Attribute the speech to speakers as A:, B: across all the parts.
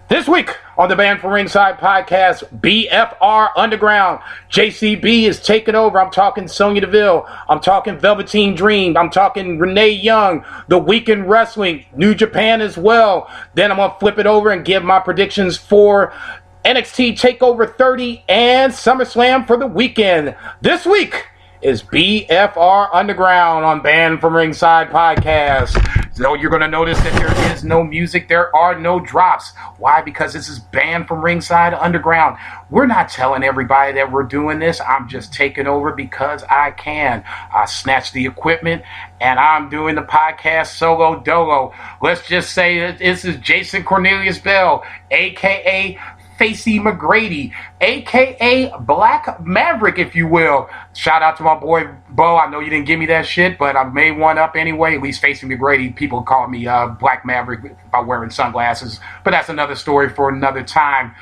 A: This week on the Band from Ringside podcast, BFR Underground, JCB is taking over. I'm talking Sonya Deville. I'm talking Velveteen Dream. I'm talking Renee Young, The Weekend Wrestling, New Japan as well. Then I'm going to flip it over and give my predictions for NXT TakeOver 30 and SummerSlam for the weekend. This week is BFR Underground on Band from Ringside podcast. So you're going to notice that there is no music. There are no drops. Why? Because this is Band from Ringside Underground. We're not telling everybody that we're doing this. I'm just taking over because I can. I snatched the equipment and I'm doing the podcast solo dolo. Let's just say that this is Jason Cornelius Bell, a.k.a. Facey McGrady, a.k.a. Black Maverick, if you will. Shout out to my boy Bo. I know you didn't give me that shit, but I made one up anyway. At least Facey McGrady, people call me Black Maverick by wearing sunglasses. But that's another story for another time.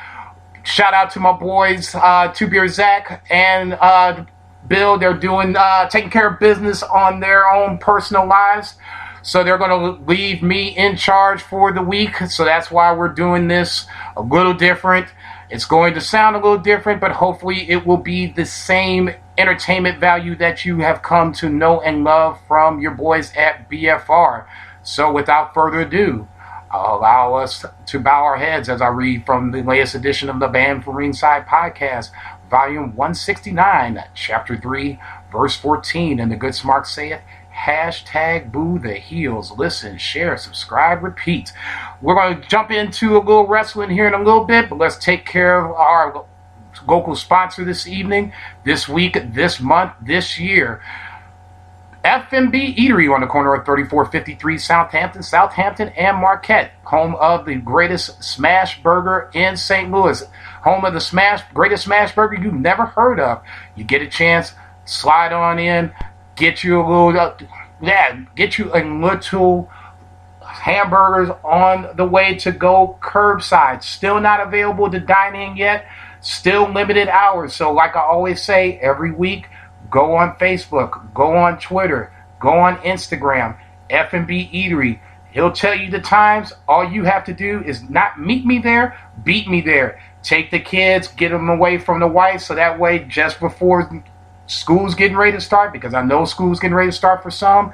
A: Shout out to my boys, Two Beer Zach and Bill. They're doing taking care of business on their own personal lives. So they're going to leave me in charge for the week. So that's why we're doing this a little different. It's going to sound a little different, but hopefully it will be the same entertainment value that you have come to know and love from your boys at BFR. So without further ado, I'll allow us to bow our heads as I read from the latest edition of the Band from Ringside podcast, volume 169, chapter 3, verse 14. And the good smart saith, hashtag boo the heels. Listen, share, subscribe, repeat. We're going to jump into a little wrestling here in a little bit, but let's take care of our local sponsor this evening, this week, this month, this year. F&B Eatery on the corner of 3453 Southampton and Marquette, home of the greatest smash burger in St. Louis, home of the greatest smash burger you've never heard of. You get a chance, slide on in, get you a little hamburgers on the way to go curbside. Still not available to dine in yet. Still limited hours. So like I always say, every week, go on Facebook, go on Twitter, go on Instagram, F&B Eatery. He'll tell you the times. All you have to do is not meet me there, beat me there. Take the kids, get them away from the wife, so that way just before school's getting ready to start, because I know school's getting ready to start for some.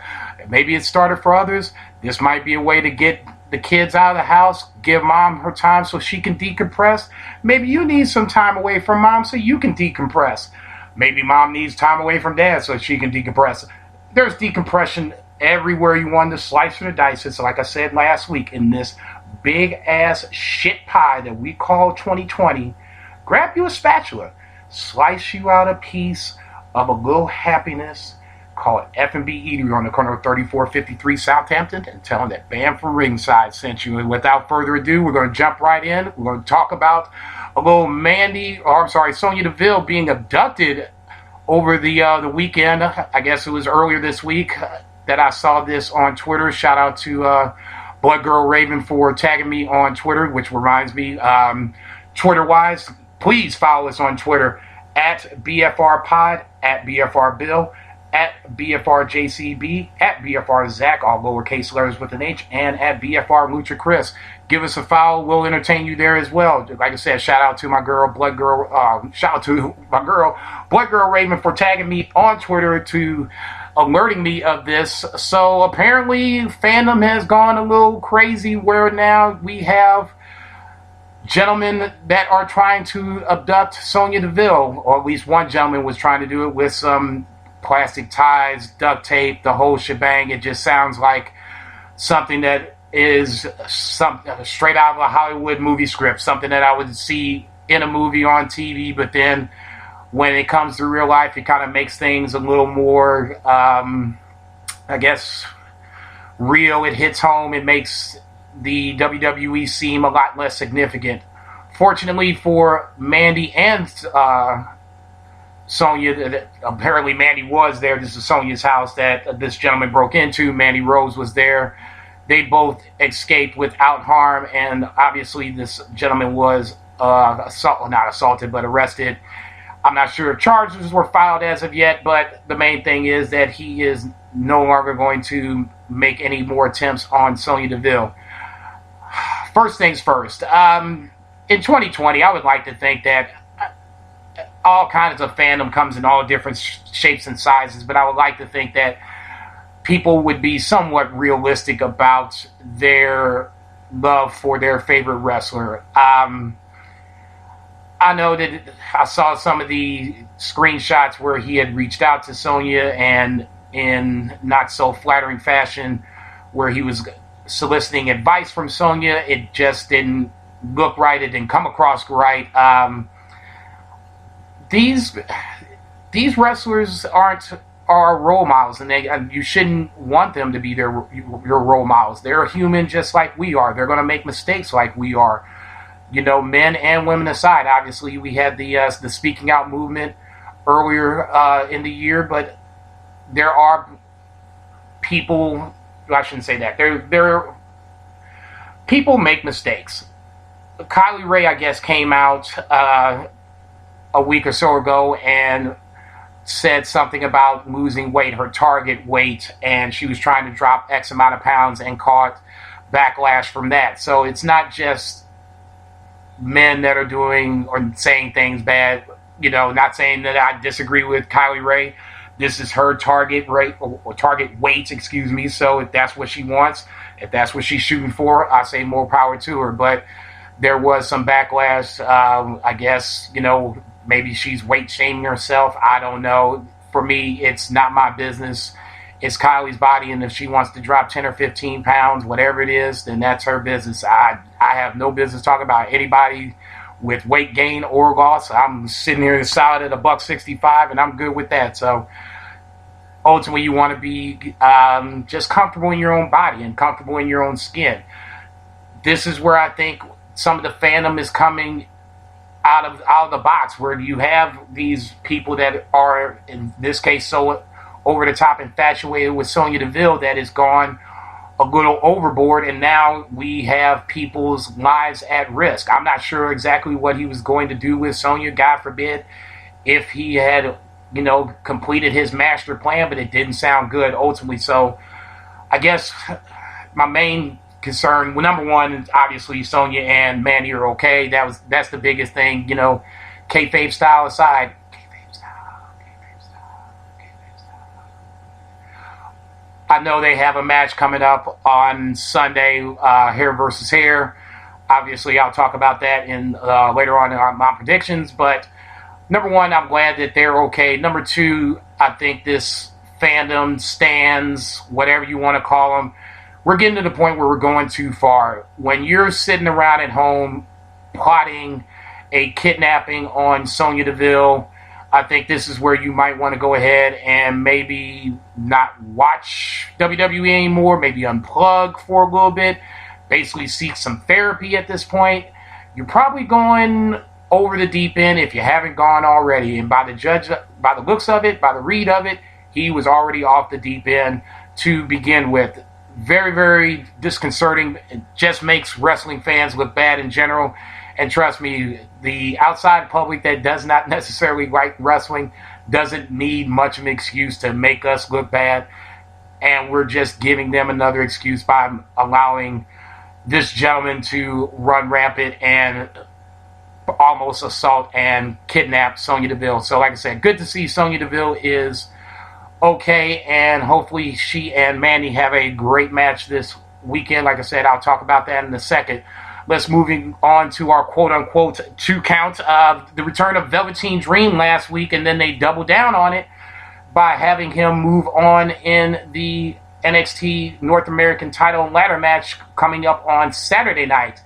A: Maybe it started for others. This might be a way to get the kids out of the house, give mom her time so she can decompress. Maybe you need some time away from mom so you can decompress. Maybe mom needs time away from dad so she can decompress. There's decompression everywhere you want to slice and dice it. So like I said last week, in this big-ass shit pie that we call 2020, grab you a spatula, slice you out a piece of a little happiness, call it F&B Eatery on the corner of 3453 Southampton, and tell them that Band from Ringside sent you. And without further ado, we're going to jump right in. We're going to talk about a little Sonya Deville being abducted over the weekend. I guess it was earlier this week that I saw this on Twitter. Shout out to Blood Girl Raven for tagging me on Twitter, which reminds me, Twitter-wise, please follow us on Twitter at BFR Pod, at BFR Bill, at BFR JCB, at BFR Zach, all lowercase letters with an H, and at BFR Lucha Chris. Give us a follow. We'll entertain you there as well. Like I said, shout out to my girl, Blood Girl Raven for tagging me on Twitter to alerting me of this. So apparently fandom has gone a little crazy where now we have gentlemen that are trying to abduct Sonya Deville, or at least one gentleman was trying to do it with some plastic ties, duct tape, the whole shebang. It just sounds like something that is straight out of a Hollywood movie script, something that I would see in a movie on TV, but then when it comes to real life, it kind of makes things a little more, I guess, real. It hits home. It makes the WWE seem a lot less significant. Fortunately for Mandy and Sonya, apparently Mandy was there. This is Sonya's house that this gentleman broke into. Mandy Rose was there. They both escaped without harm, and obviously this gentleman was not assaulted, but arrested. I'm not sure if charges were filed as of yet, but the main thing is that he is no longer going to make any more attempts on Sonya Deville. first things first. In 2020, I would like to think that all kinds of fandom comes in all different shapes and sizes, but I would like to think that people would be somewhat realistic about their love for their favorite wrestler. I know that I saw some of the screenshots where he had reached out to Sonya, and in not so flattering fashion, where he was soliciting advice from Sonya. It just didn't look right. It didn't come across right. These wrestlers are role models, and you shouldn't want them to be your role models. They're human just like we are. They're going to make mistakes like we are. You know, men and women aside. Obviously, we had the speaking out movement earlier in the year, but there are people. I shouldn't say that. There people make mistakes. Kylie Ray, I guess, came out a week or so ago and said something about losing weight, her target weight, and she was trying to drop X amount of pounds and caught backlash from that. So it's not just men that are doing or saying things bad. You know, not saying that I disagree with Kylie Ray. This is her target rate or target weight, excuse me. So if that's what she wants, if that's what she's shooting for, I say more power to her. But there was some backlash. I guess, you know, maybe she's weight shaming herself. I don't know. For me, it's not my business. It's Kylie's body, and if she wants to drop 10 or 15 pounds, whatever it is, then that's her business. I have no business talking about anybody with weight gain or loss. I'm sitting here solid at $165, and I'm good with that. So ultimately, you want to be just comfortable in your own body and comfortable in your own skin. This is where I think some of the fandom is coming out of the box, where you have these people that are, in this case, so over the top infatuated with Sonya Deville that has gone a little overboard, and now we have people's lives at risk. I'm not sure exactly what he was going to do with Sonya, God forbid, if he had, you know, completed his master plan, but it didn't sound good ultimately. So I guess my main concern, well, number one, obviously Sonya and Manny are okay. That's the biggest thing, you know, kayfabe style aside. I know they have a match coming up on Sunday, hair versus hair. Obviously, I'll talk about that in later on in my predictions. But number one, I'm glad that they're okay. Number two, I think this fandom, stands, whatever you want to call them, we're getting to the point where we're going too far. When you're sitting around at home plotting a kidnapping on Sonya Deville, I think this is where you might want to go ahead and maybe not watch WWE anymore, maybe unplug for a little bit, basically seek some therapy at this point. You're probably going over the deep end if you haven't gone already. And by the looks of it, by the read of it, he was already off the deep end to begin with. Very, very disconcerting. It just makes wrestling fans look bad in general. And trust me, the outside public that does not necessarily like wrestling doesn't need much of an excuse to make us look bad. And we're just giving them another excuse by allowing this gentleman to run rampant and almost assault and kidnap Sonya Deville. So like I said, good to see Sonya Deville is okay. And hopefully she and Manny have a great match this weekend. Like I said, I'll talk about that in a second. Let's moving on to our quote-unquote 2 count. The return of Velveteen Dream last week, and then they doubled down on it by having him move on in the NXT North American title and ladder match coming up on Saturday night.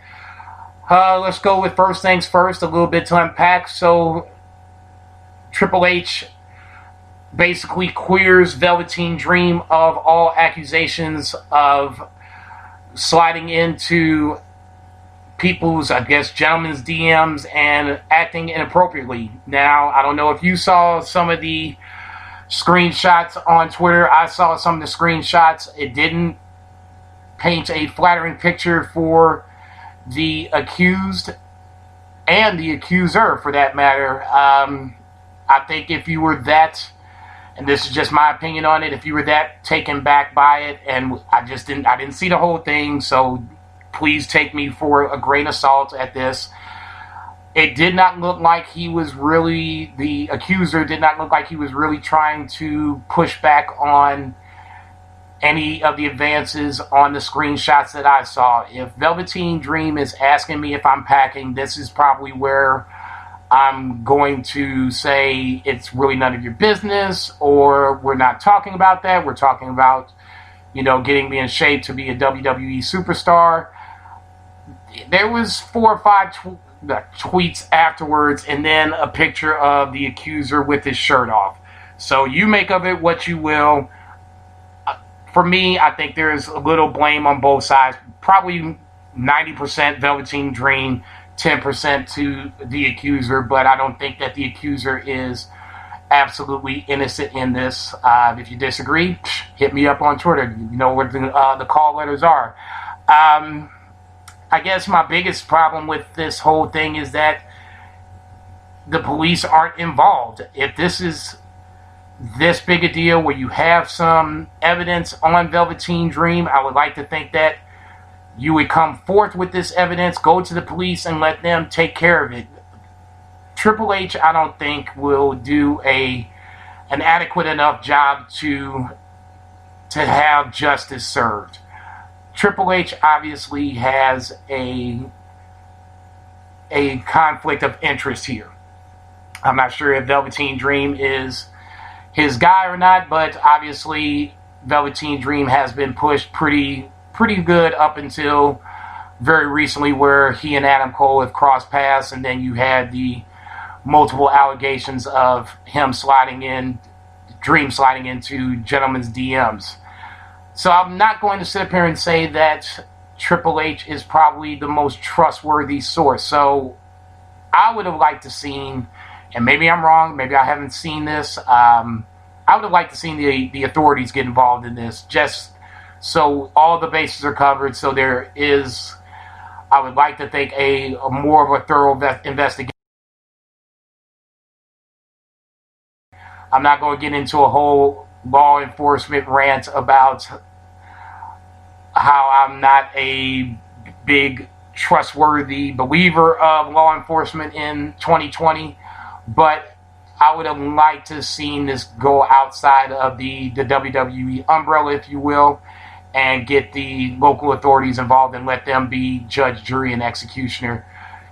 A: Let's go with first things first, a little bit to unpack. So Triple H basically clears Velveteen Dream of all accusations of sliding into people's, I guess, gentlemen's DMs and acting inappropriately. Now, I don't know if you saw some of the screenshots on Twitter. I saw some of the screenshots. It didn't paint a flattering picture for the accused and the accuser, for that matter. I think if you were that, and this is just my opinion on it, if you were that taken back by it, and I didn't see the whole thing, so please take me for a grain of salt at this. It did not look like he was really, the accuser did not look like he was really trying to push back on any of the advances on the screenshots that I saw. If Velveteen Dream is asking me if I'm packing, this is probably where I'm going to say it's really none of your business, or we're not talking about that. We're talking about, getting me in shape to be a WWE superstar. There was 4 or 5 tweets afterwards, and then a picture of the accuser with his shirt off. So you make of it what you will. For me, I think there's a little blame on both sides. Probably 90% Velveteen Dream, 10% to the accuser, but I don't think that the accuser is absolutely innocent in this. If you disagree, hit me up on Twitter. You know where the call letters are. I guess my biggest problem with this whole thing is that the police aren't involved. If this is this big a deal where you have some evidence on Velveteen Dream, I would like to think that you would come forth with this evidence, go to the police, and let them take care of it. Triple H, I don't think, will do an adequate enough job to have justice served. Triple H obviously has a conflict of interest here. I'm not sure if Velveteen Dream is his guy or not, but obviously Velveteen Dream has been pushed pretty good up until very recently, where he and Adam Cole have crossed paths, and then you had the multiple allegations of him Dream sliding into gentlemen's DMs. So I'm not going to sit up here and say that Triple H is probably the most trustworthy source. So I would have liked to seen, and maybe I'm wrong, maybe I haven't seen this, I would have liked to seen the authorities get involved in this, just so all the bases are covered. So there is, I would like to think, a more of a thorough investigation. I'm not going to get into a whole law enforcement rant about how I'm not a big trustworthy believer of law enforcement in 2020, but I would have liked to have seen this go outside of the WWE umbrella, if you will, and get the local authorities involved and let them be judge, jury, and executioner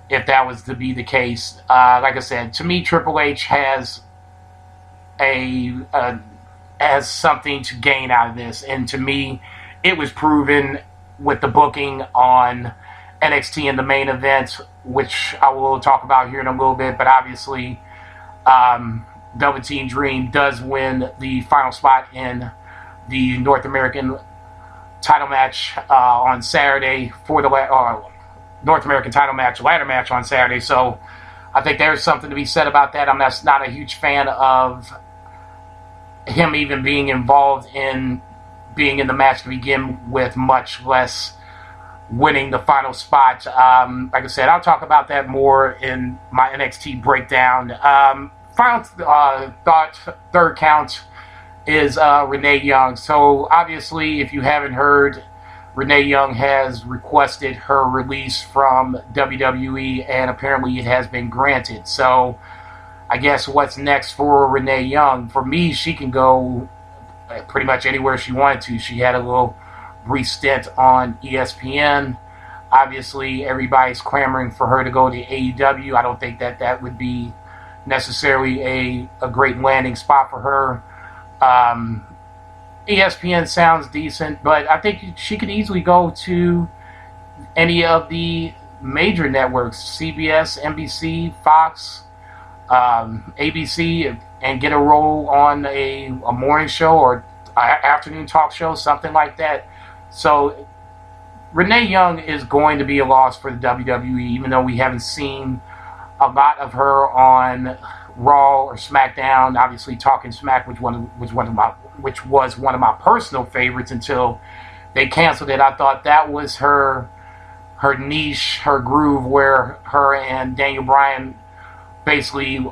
A: if that was to be the case. Like I said, to me, Triple H has something to gain out of this, and to me, it was proven with the booking on NXT in the main event, which I will talk about here in a little bit. But obviously, Velveteen Dream does win the final spot in the North American title match on Saturday for the North American title match, ladder match on Saturday. So I think there's something to be said about that. I'm not a huge fan of him even being involved in being in the match to begin with, much less winning the final spot. Like I said, I'll talk about that more in my NXT breakdown. Final thought, third count, is Renee Young. So obviously, if you haven't heard, Renee Young has requested her release from WWE, and apparently it has been granted. So I guess what's next for Renee Young? For me, she can go pretty much anywhere she wanted to. She had a little brief stint on ESPN. Obviously, everybody's clamoring for her to go to AEW. I don't think that would be necessarily a great landing spot for her. ESPN sounds decent, but I think she could easily go to any of the major networks, CBS, NBC, Fox, ABC, and get a role on a morning show or afternoon talk show, something like that. So Renee Young is going to be a loss for the WWE, even though we haven't seen a lot of her on Raw or SmackDown. Obviously, Talking Smack, which was one of my personal favorites until they canceled it. I thought that was her niche, her groove, where her and Daniel Bryan basically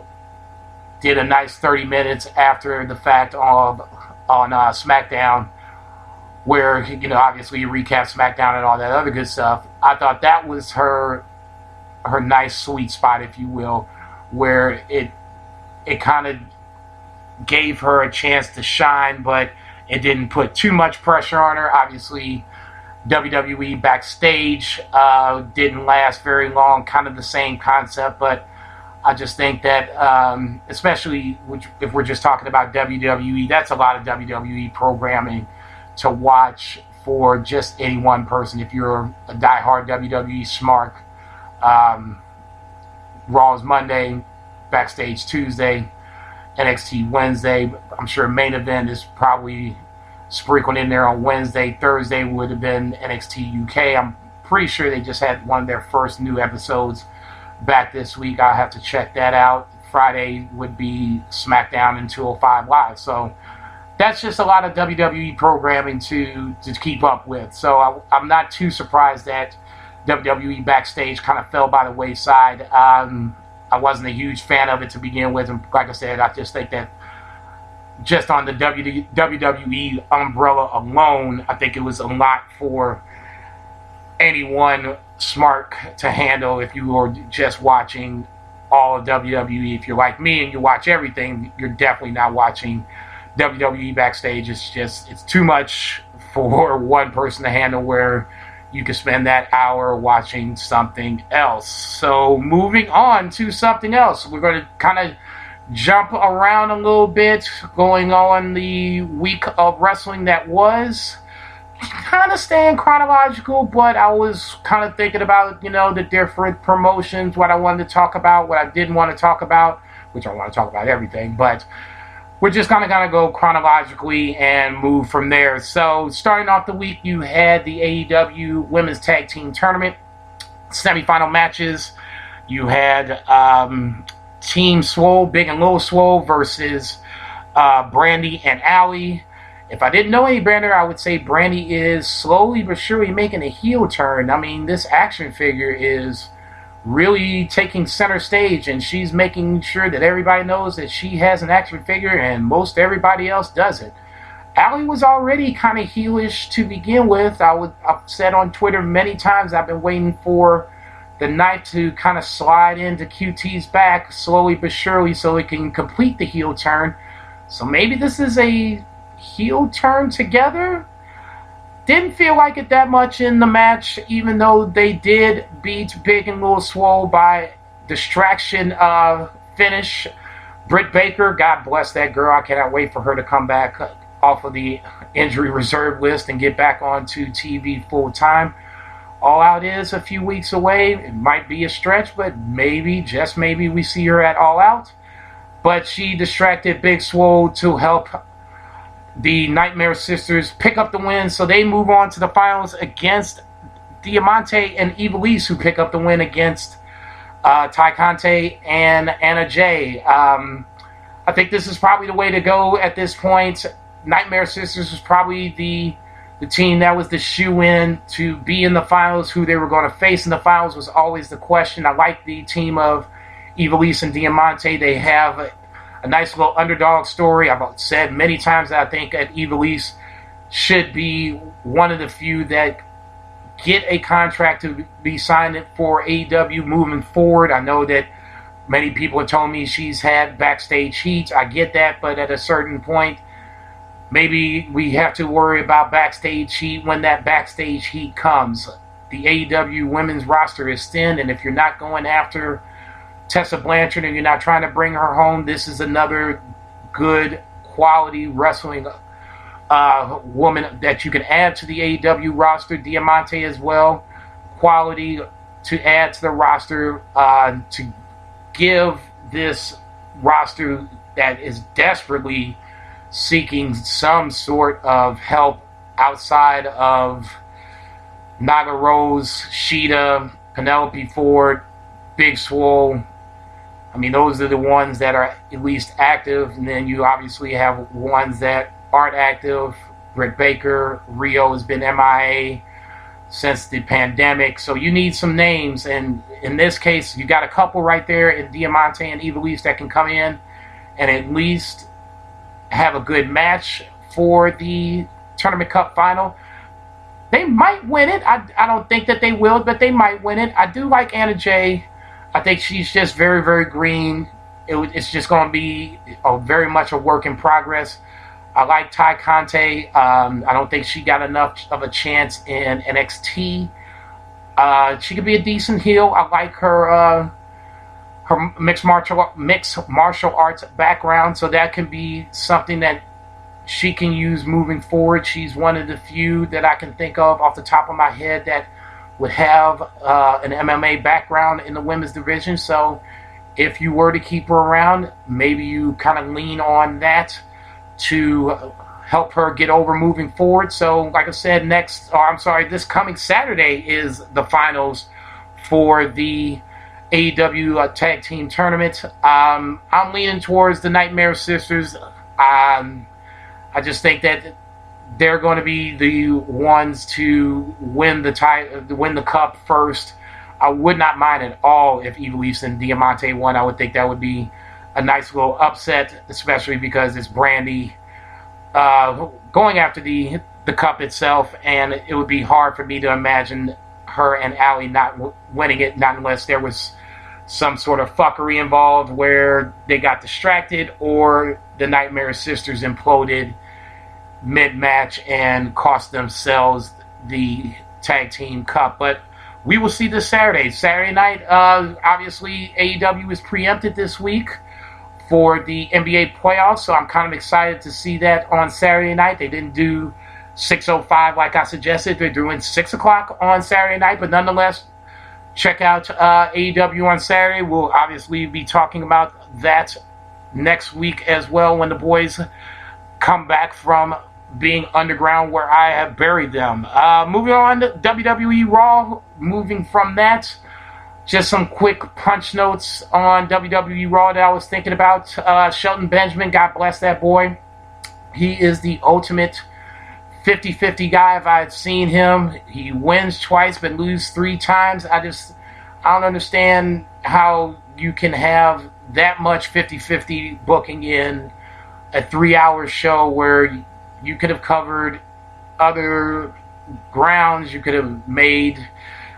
A: did a nice 30 minutes after the fact on SmackDown, where, obviously you recap SmackDown and all that other good stuff. I thought that was her nice sweet spot, if you will, where it kind of gave her a chance to shine, but it didn't put too much pressure on her. Obviously, WWE Backstage didn't last very long, kind of the same concept, but I just think that, especially if we're just talking about WWE, that's a lot of WWE programming to watch for just any one person. If you're a diehard WWE smart, Raw's Monday, Backstage Tuesday, NXT Wednesday. I'm sure Main Event is probably sprinkled in there on Wednesday. Thursday would have been NXT UK. I'm pretty sure they just had one of their first new episodes back this week. I'll have to check that out. Friday would be SmackDown and 205 Live. So that's just a lot of WWE programming to keep up with. So I'm not too surprised that WWE Backstage kind of fell by the wayside. I wasn't a huge fan of it to begin with, and like I said, I just think that just on the WWE umbrella alone, I think it was a lot for anyone smart to handle if you were just watching all of WWE. If you're like me and you watch everything, you're definitely not watching WWE Backstage. It's too much for one person to handle, where you can spend that hour watching something else. So moving on to something else, we're going to kind of jump around a little bit, going on the week of wrestling that was. Kind of staying chronological, but I was kind of thinking about, the different promotions, what I wanted to talk about, what I didn't want to talk about, which I want to talk about everything, but we're just kind of going to go chronologically and move from there. So, starting off the week, you had the AEW Women's Tag Team Tournament semifinal matches. You had Team Swole, Big and Little Swole versus Brandy and Allie. If I didn't know any better, I would say Brandy is slowly but surely making a heel turn. I mean, this action figure is really taking center stage, and she's making sure that everybody knows that she has an action figure, and most everybody else doesn't. Allie was already kind of heelish to begin with. I've said on Twitter many times I've been waiting for the knife to kind of slide into QT's back slowly but surely so it can complete the heel turn. So maybe this is a heel turn together. Didn't feel like it that much in the match, even though they did beat Big and Little Swole by distraction finish. Britt Baker, God bless that girl. I cannot wait for her to come back off of the injury reserve list and get back onto TV full time. All Out is a few weeks away. It might be a stretch, but maybe, just maybe, we see her at All Out. But she distracted Big Swole to help the Nightmare Sisters pick up the win, so they move on to the finals against Diamante and Ivelisse, who pick up the win against Ty Conte and Anna Jay. I think this is probably the way to go at this point. Nightmare Sisters was probably the team that was the shoe-in to be in the finals. Who they were going to face in the finals was always the question. I like the team of Ivelisse and Diamante. They have a nice little underdog story. I've said many times that I think that Ivelisse should be one of the few that get a contract to be signed for AEW moving forward. I know that many people have told me she's had backstage heat. I get that, but at a certain point, maybe we have to worry about backstage heat when that backstage heat comes. The AEW women's roster is thin, and if you're not going after Tessa Blanchard and you're not trying to bring her home, this is another good quality wrestling woman that you can add to the AEW roster. Diamante as well, quality to add to the roster to give this roster that is desperately seeking some sort of help outside of Nyla Rose, Sheeta, Penelope Ford, Big Swole. I mean, those are the ones that are at least active, and then you obviously have ones that aren't active. Britt Baker, Rio has been MIA since the pandemic, so you need some names, and in this case, you got a couple right there in Diamante and Ivelisse that can come in and at least have a good match for the Tournament Cup final. They might win it. I don't think that they will, but they might win it. I do like Anna Jay. I think she's just very, very green. It's just going to be very much a work in progress. I like Ty Conte. I don't think she got enough of a chance in NXT. She could be a decent heel. I like her mixed martial arts background, so that can be something that she can use moving forward. She's one of the few that I can think of off the top of my head that would have an MMA background in the women's division. So if you were to keep her around, maybe you kind of lean on that to help her get over moving forward. So like I said, this coming Saturday is the finals for the AEW Tag Team Tournament. I'm leaning towards the Nightmare Sisters. I just think that they're going to be the ones to win the cup first. I would not mind at all if Ivelisse and Diamante won. I would think that would be a nice little upset, especially because it's Brandy going after the cup itself, and it would be hard for me to imagine her and Allie not winning it, not unless there was some sort of fuckery involved where they got distracted or the Nightmare Sisters imploded mid-match and cost themselves the tag team cup. But we will see this Saturday. Saturday night, obviously AEW is preempted this week for the NBA playoffs, so I'm kind of excited to see that on Saturday night. They didn't do 6:05 like I suggested. They're doing 6 o'clock on Saturday night, but nonetheless, check out AEW on Saturday. We'll obviously be talking about that next week as well when the boys come back from being underground where I have buried them. Moving on to WWE Raw. Moving from that, just some quick punch notes on WWE Raw that I was thinking about. Shelton Benjamin, God bless that boy. He is the ultimate 50-50 guy. If I've seen him, he wins twice but loses 3 times. I don't understand how you can have that much 50-50 booking in a 3-hour show where you could have covered other grounds. You could have made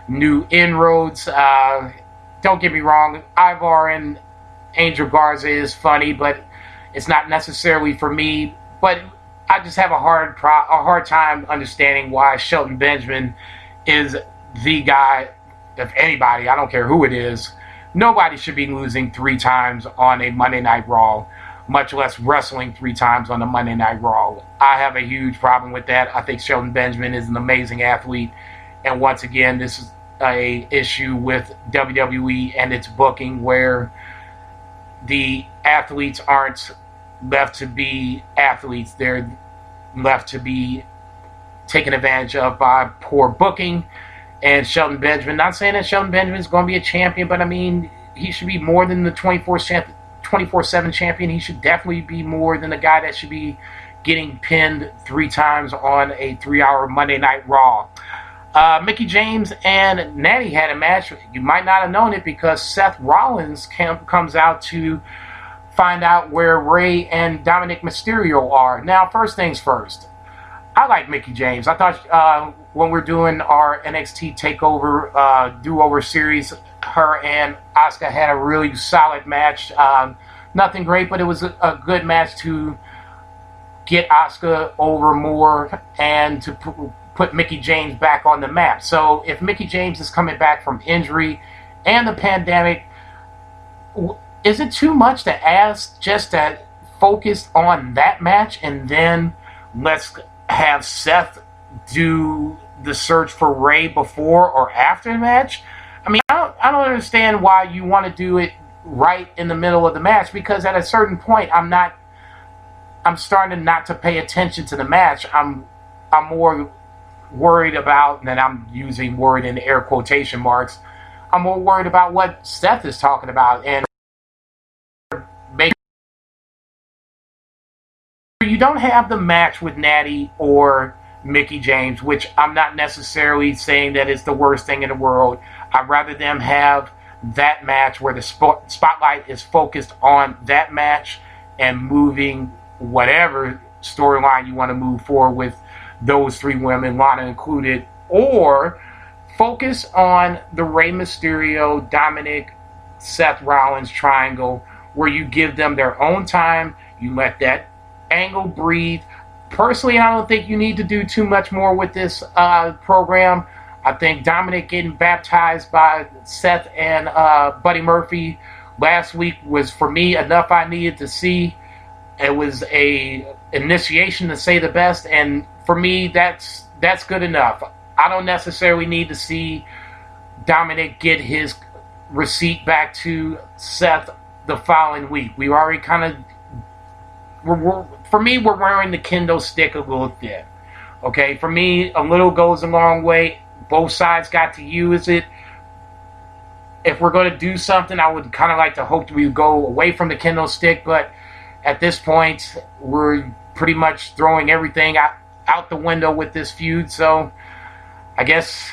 A: new inroads. Don't get me wrong, Ivar and Angel Garza is funny, but it's not necessarily for me. But I just have a hard time understanding why Shelton Benjamin is the guy. If anybody, I don't care who it is, nobody should be losing 3 times on a Monday Night Raw, much less wrestling 3 times on a Monday Night Raw. I have a huge problem with that. I think Shelton Benjamin is an amazing athlete, and once again, this is a issue with WWE and its booking where the athletes aren't left to be athletes. They're left to be taken advantage of by poor booking. And Shelton Benjamin, not saying that Shelton Benjamin is going to be a champion, but I mean, he should be more than the 24/7 champion. He should definitely be more than the guy that should be getting pinned 3 times on a 3-hour Monday Night Raw. Mickie James and Natty had a match. You might not have known it because Seth Rollins comes out to find out where Rey and Dominic Mysterio are. Now, first things first, I like Mickie James. I thought when we're doing our NXT TakeOver do-over series, her and Asuka had a really solid match. Nothing great, but it was a good match to get Asuka over more and to put Mickie James back on the map. So if Mickie James is coming back from injury and the pandemic, is it too much to ask just to focus on that match and then let's have Seth do the search for Rey before or after the match? I mean, I don't understand why you want to do it right in the middle of the match, because at a certain point I'm starting not to pay attention to the match. I'm more worried about, and I'm using worried in air quotation marks, I'm more worried about what Seth is talking about. And you don't have the match with Natty or Mickie James, which I'm not necessarily saying that it's the worst thing in the world. I'd rather them have that match where the spotlight is focused on that match and moving whatever storyline you want to move forward with those three women, Lana included, or focus on the Rey Mysterio, Dominic, Seth Rollins triangle, where you give them their own time, you let that angle breathe. Personally, I don't think you need to do too much more with this program. I think Dominic getting baptized by Seth and Buddy Murphy last week was, for me, enough I needed to see. It was a initiation, to say the best, and for me, that's good enough. I don't necessarily need to see Dominic get his receipt back to Seth the following week. We already kind of, for me, we're wearing the kendo stick a little thin. Okay, for me, a little goes a long way. Both sides got to use it. If we're going to do something, I would kind of like to hope we go away from the kendo stick, but at this point, we're pretty much throwing everything out the window with this feud, so I guess,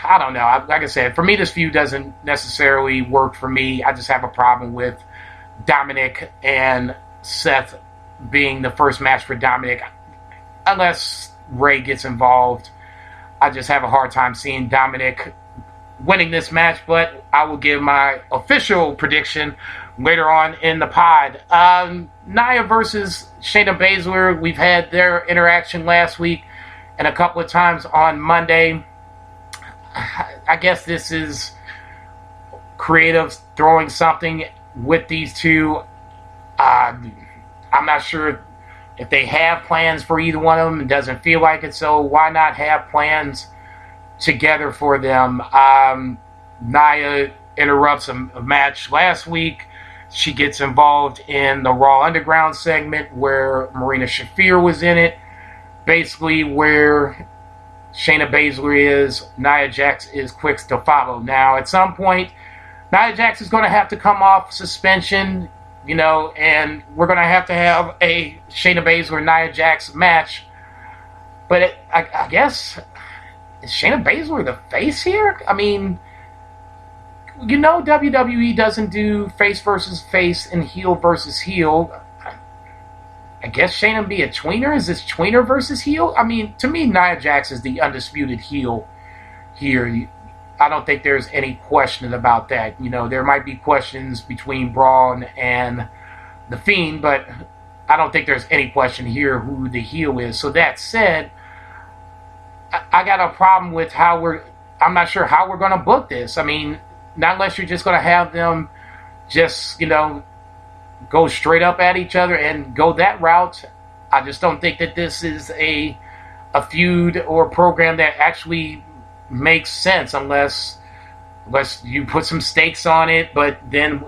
A: I don't know. Like I said, for me, this feud doesn't necessarily work for me. I just have a problem with Dominic and Seth being the first match for Dominic. Unless Ray gets involved, I just have a hard time seeing Dominic winning this match, but I will give my official prediction later on in the pod. Nia versus Shayna Baszler, we've had their interaction last week and a couple of times on Monday. I guess this is creative throwing something with these two. I'm not sure if they have plans for either one of them. It doesn't feel like it, so why not have plans together for them? Nia interrupts a match last week. She gets involved in the Raw Underground segment where Marina Shafir was in it. Basically, where Shayna Baszler is, Nia Jax is quick to follow. Now, at some point, Nia Jax is going to have to come off suspension, and we're going to have a Shayna Baszler Nia Jax match. But I guess, is Shayna Baszler the face here? I mean, WWE doesn't do face versus face and heel versus heel. I guess Shayna be a tweener? Is this tweener versus heel? I mean, to me, Nia Jax is the undisputed heel here. I don't think there's any question about that. There might be questions between Braun and The Fiend, but I don't think there's any question here who the heel is. So that said, I got a problem with I'm not sure how we're going to book this. I mean, not unless you're just going to have them just, go straight up at each other and go that route. I just don't think that this is a feud or a program that actually makes sense unless you put some stakes on it, but then,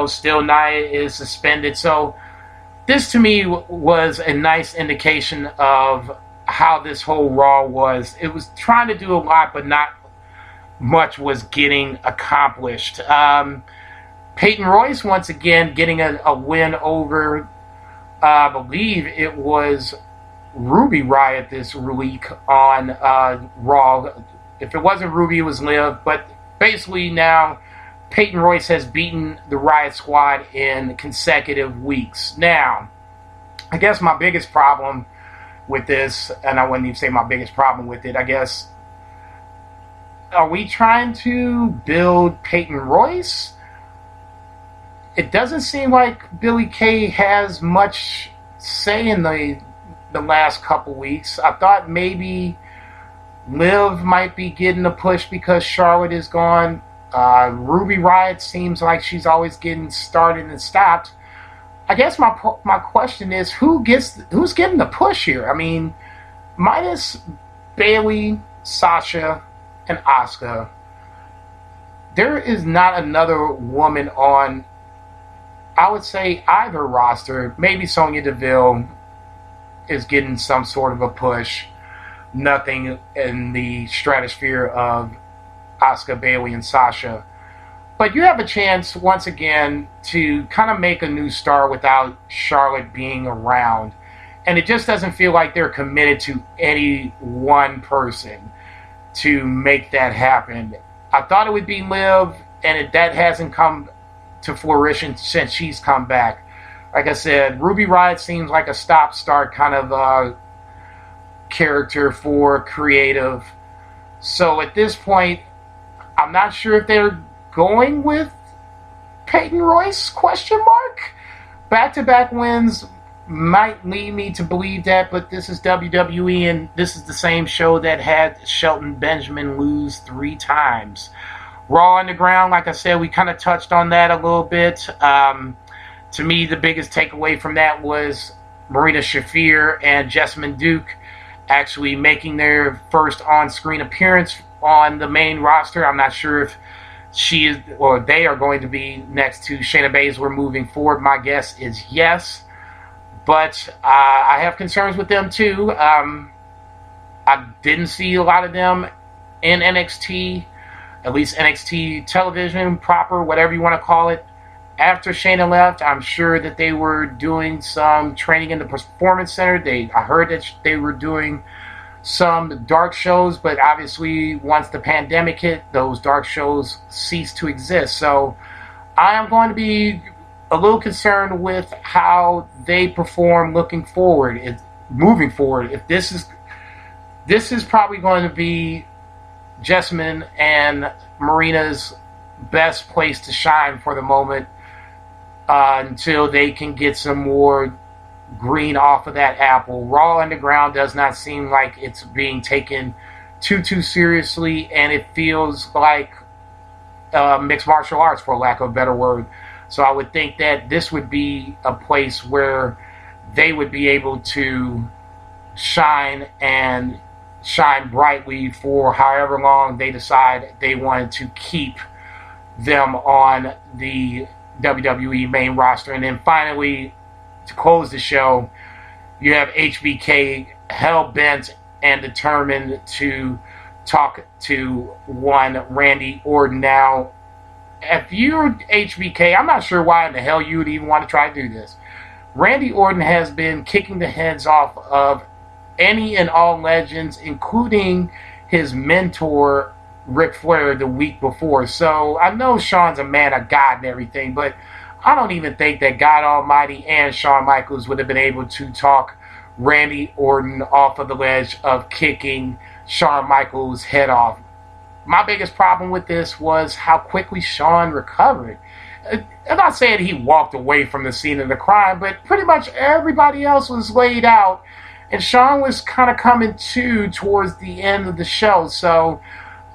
A: still Nia is suspended. So this to me was a nice indication of how this whole Raw was. It was trying to do a lot, but not much was getting accomplished. Peyton Royce, once again, getting a win over, I believe it was Ruby Riott this week on Raw. If it wasn't Ruby, it was Liv. But basically now, Peyton Royce has beaten the Riott Squad in consecutive weeks. Now, I guess my biggest problem with this, and I wouldn't even say my biggest problem with it, I guess, are we trying to build Peyton Royce? It doesn't seem like Billie Kay has much say in the last couple weeks. I thought maybe Liv might be getting a push because Charlotte is gone. Ruby Riott seems like she's always getting started and stopped. I guess my question is, who's getting the push here? I mean, minus Bayley, Sasha, and Asuka, there is not another woman on, I would say, either roster. Maybe Sonya Deville is getting some sort of a push. Nothing in the stratosphere of Asuka, Bayley, and Sasha. But you have a chance, once again, to kind of make a new star without Charlotte being around. And it just doesn't feel like they're committed to any one person to make that happen. I thought it would be Liv, and that hasn't come to fruition since she's come back. Like I said, Ruby Riott seems like a stop-start kind of character for creative. So at this point, I'm not sure if they're going with Peyton Royce, question mark. Back-to-back wins might lead me to believe that, but this is WWE, and this is the same show that had Shelton Benjamin lose 3 times. Raw Underground, like I said, we kind of touched on that a little bit. To me, the biggest takeaway from that was Marina Shafir and Jessamine Duke actually making their first on-screen appearance on the main roster. I'm not sure if she is, or they are going to be next to Shayna Baszler moving forward. My guess is yes. But I have concerns with them too. I didn't see a lot of them in NXT, at least NXT television proper, whatever you want to call it. After Shayna left, I'm sure that they were doing some training in the Performance Center. I heard that they were doing some dark shows, but obviously once the pandemic hit, those dark shows ceased to exist. So I am going to be a little concerned with how they perform moving forward. If this is probably going to be Jessamine and Marina's best place to shine for the moment, until they can get some more green off of that apple. Raw Underground does not seem like it's being taken too seriously, and it feels like mixed martial arts, for lack of a better word. So I would think that this would be a place where they would be able to shine and shine brightly for however long they decide they wanted to keep them on the WWE main roster. And then finally, to close the show, you have HBK hell-bent and determined to talk to one Randy Orton. Now, if you're HBK, I'm not sure why in the hell you would even want to try to do this. Randy Orton has been kicking the heads off of any and all legends, including his mentor, Ric Flair, the week before. So I know Shawn's a man of God and everything, but I don't even think that God Almighty and Shawn Michaels would have been able to talk Randy Orton off of the ledge of kicking Shawn Michaels' head off. My biggest problem with this was how quickly Shawn recovered. I'm not saying he walked away from the scene of the crime, but pretty much everybody else was laid out, and Shawn was kind of coming to towards the end of the show. So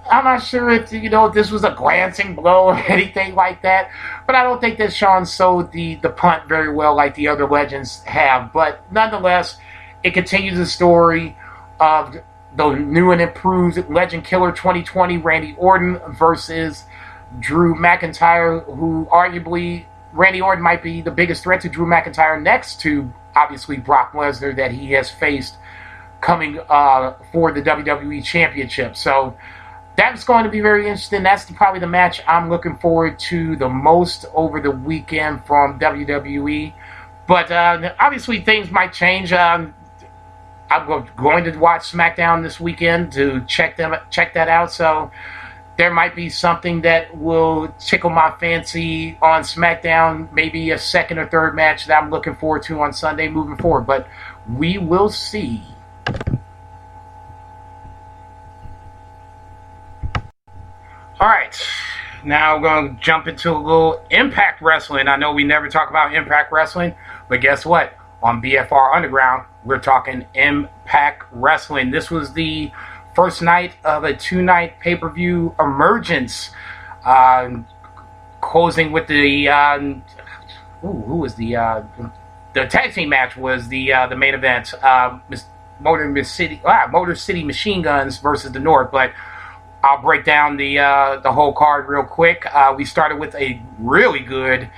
A: I'm not sure if this was a glancing blow or anything like that, but I don't think that Shawn sold the punt very well like the other legends have. But nonetheless, it continues the story of the new and improved Legend Killer 2020, Randy Orton versus Drew McIntyre, who arguably Randy Orton might be the biggest threat to Drew McIntyre next to, obviously, Brock Lesnar that he has faced coming for the WWE Championship. So that's going to be very interesting. That's probably the match I'm looking forward to the most over the weekend from WWE. But obviously things might change. I'm going to watch SmackDown this weekend to check that out. So there might be something that will tickle my fancy on SmackDown. Maybe a second or third match that I'm looking forward to on Sunday moving forward. But we will see. Alright, now we're going to jump into a little Impact Wrestling. I know we never talk about Impact Wrestling, but guess what? On BFR Underground, we're talking Impact Wrestling. This was the first night of a 2-night pay-per-view Emergence, closing with the who was the tag team match was the main event, Motor City Machine Guns versus the North. But I'll break down the whole card real quick. We started with a really good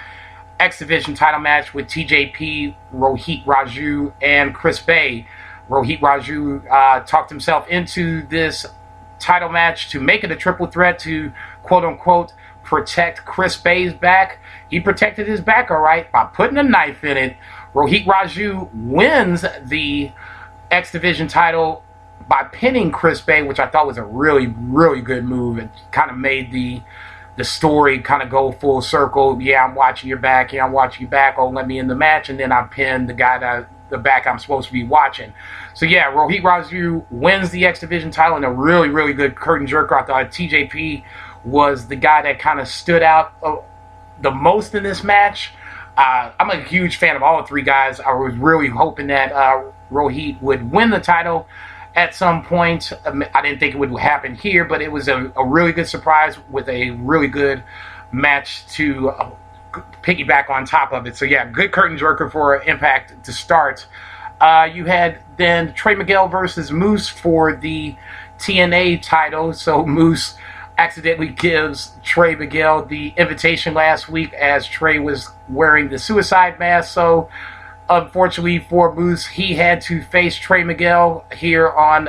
A: X Division title match with TJP, Rohit Raju, and Chris Bay. Rohit Raju talked himself into this title match to make it a triple threat to, quote-unquote, protect Chris Bay's back. He protected his back, all right, by putting a knife in it. Rohit Raju wins the X Division title by pinning Chris Bay, which I thought was a really, really good move. It kind of made the story kind of go full circle. Yeah, I'm watching your back. Yeah, I'm watching your back. Oh, let me in the match. And then I pinned the guy that the back I'm supposed to be watching. So yeah, Rohit Raju wins the X Division title in a really, really good curtain jerker. I thought TJP was the guy that kind of stood out the most in this match. I'm a huge fan of all three guys. I was really hoping that Rohit would win the title at some point. I didn't think it would happen here, but it was a really good surprise with a really good match to piggyback on top of it. So yeah, good curtain jerker for Impact to start. You had then Trey Miguel versus Moose for the TNA title. So Moose accidentally gives Trey Miguel the invitation last week as Trey was wearing the suicide mask. So unfortunately for Moose, he had to face Trey Miguel here on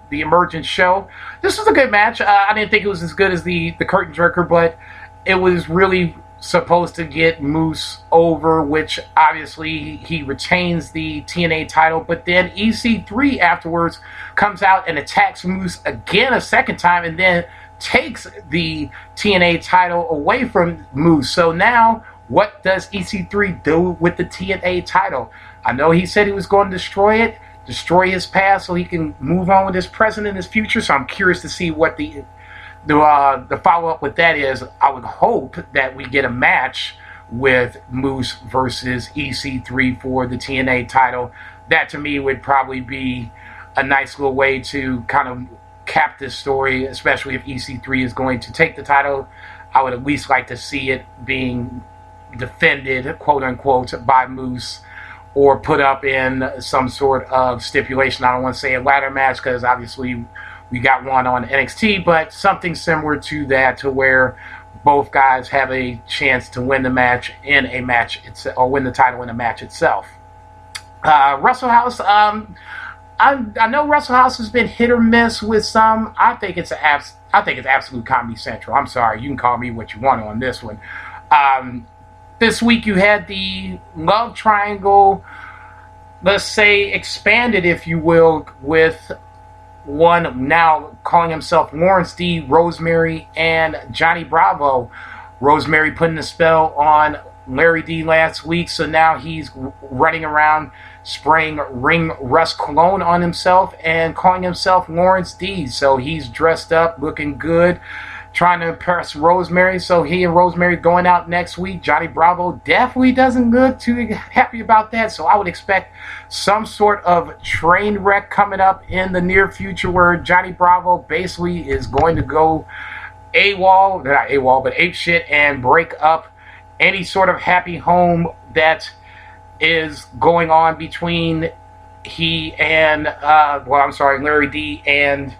A: the Emergence show. This was a good match. I didn't think it was as good as the curtain jerker, but it was really supposed to get Moose over, which obviously he retains the TNA title. But then EC3 afterwards comes out and attacks Moose again a second time, and then takes the TNA title away from Moose. So now, what does EC3 do with the TNA title? I know he said he was going to destroy it, destroy his past so he can move on with his present and his future. So I'm curious to see what the follow-up with that is. I would hope that we get a match with Moose versus EC3 for the TNA title. That to me would probably be a nice little way to kind of cap this story, especially if EC3 is going to take the title. I would at least like to see it being defended, quote unquote, by Moose, or put up in some sort of stipulation. I don't want to say a ladder match because obviously we got one on NXT, but something similar to that, to where both guys have a chance to win the match in a match or win the title in a match itself. Wrestle House, I know Wrestle House has been hit or miss with some. I think it's absolute Comedy Central. I'm sorry, you can call me what you want on this one. This week you had the love triangle, let's say expanded, if you will, with one now calling himself Lawrence D, Rosemary, and Johnny Bravo. Rosemary putting a spell on Larry D last week, so now he's running around spraying ring rust cologne on himself and calling himself Lawrence D. So he's dressed up, looking good, trying to impress Rosemary. So he and Rosemary going out next week. Johnny Bravo definitely doesn't look too happy about that. So I would expect some sort of train wreck coming up in the near future where Johnny Bravo basically is going to go AWOL, not AWOL, but apeshit, and break up any sort of happy home that is going on between he and Larry D and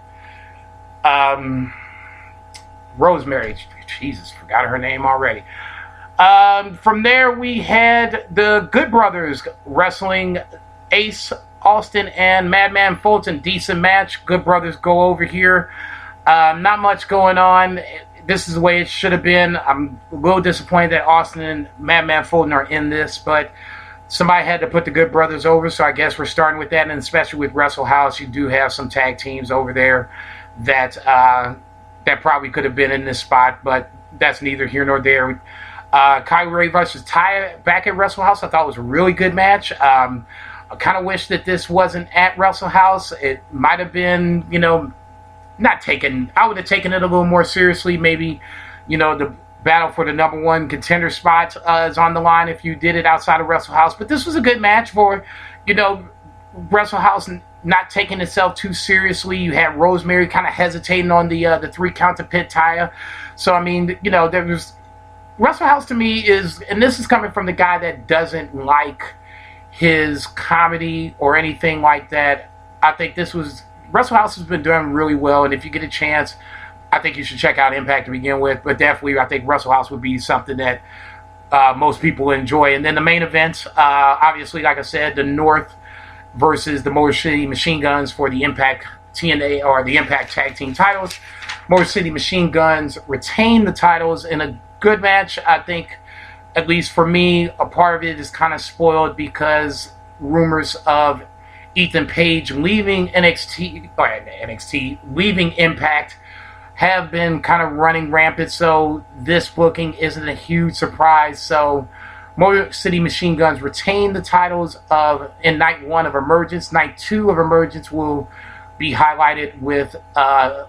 A: Rosemary. Jesus, forgot her name already. From there we had the Good Brothers wrestling Ace Austin and Madman Fulton. Decent match. Good Brothers go over here. Not much going on. This is the way it should have been. I'm a little disappointed that Austin and Madman Fulton are in this, but somebody had to put the Good Brothers over, so I guess we're starting with that. And especially with Wrestle House, you do have some tag teams over there that probably could have been in this spot, but that's neither here nor there. Kylie Ray versus Taya back at Wrestle House, I thought was a really good match. I kind of wish that this wasn't at Wrestle House. It might have been, I would have taken it a little more seriously. Maybe, the battle for the number one contender spot is on the line if you did it outside of Wrestle House. But this was a good match for, Wrestle House not taking itself too seriously. You had Rosemary kind of hesitating on the 3 count to pit Taya. So, I mean, there was... Wrestle House to me is, and this is coming from the guy that doesn't like his comedy or anything like that. I think Wrestle House has been doing really well, and if you get a chance, I think you should check out Impact to begin with. But definitely, I think Wrestle House would be something that most people enjoy. And then the main event, obviously, like I said, the North versus the Motor City Machine Guns for the Impact TNA or the Impact Tag Team titles. Motor City Machine Guns retain the titles in a good match. I think, at least for me, a part of it is kind of spoiled because rumors of Ethan Page leaving leaving Impact have been kind of running rampant, so this booking isn't a huge surprise. So Motor City Machine Guns retain the titles in Night 1 of Emergence. Night 2 of Emergence will be highlighted with an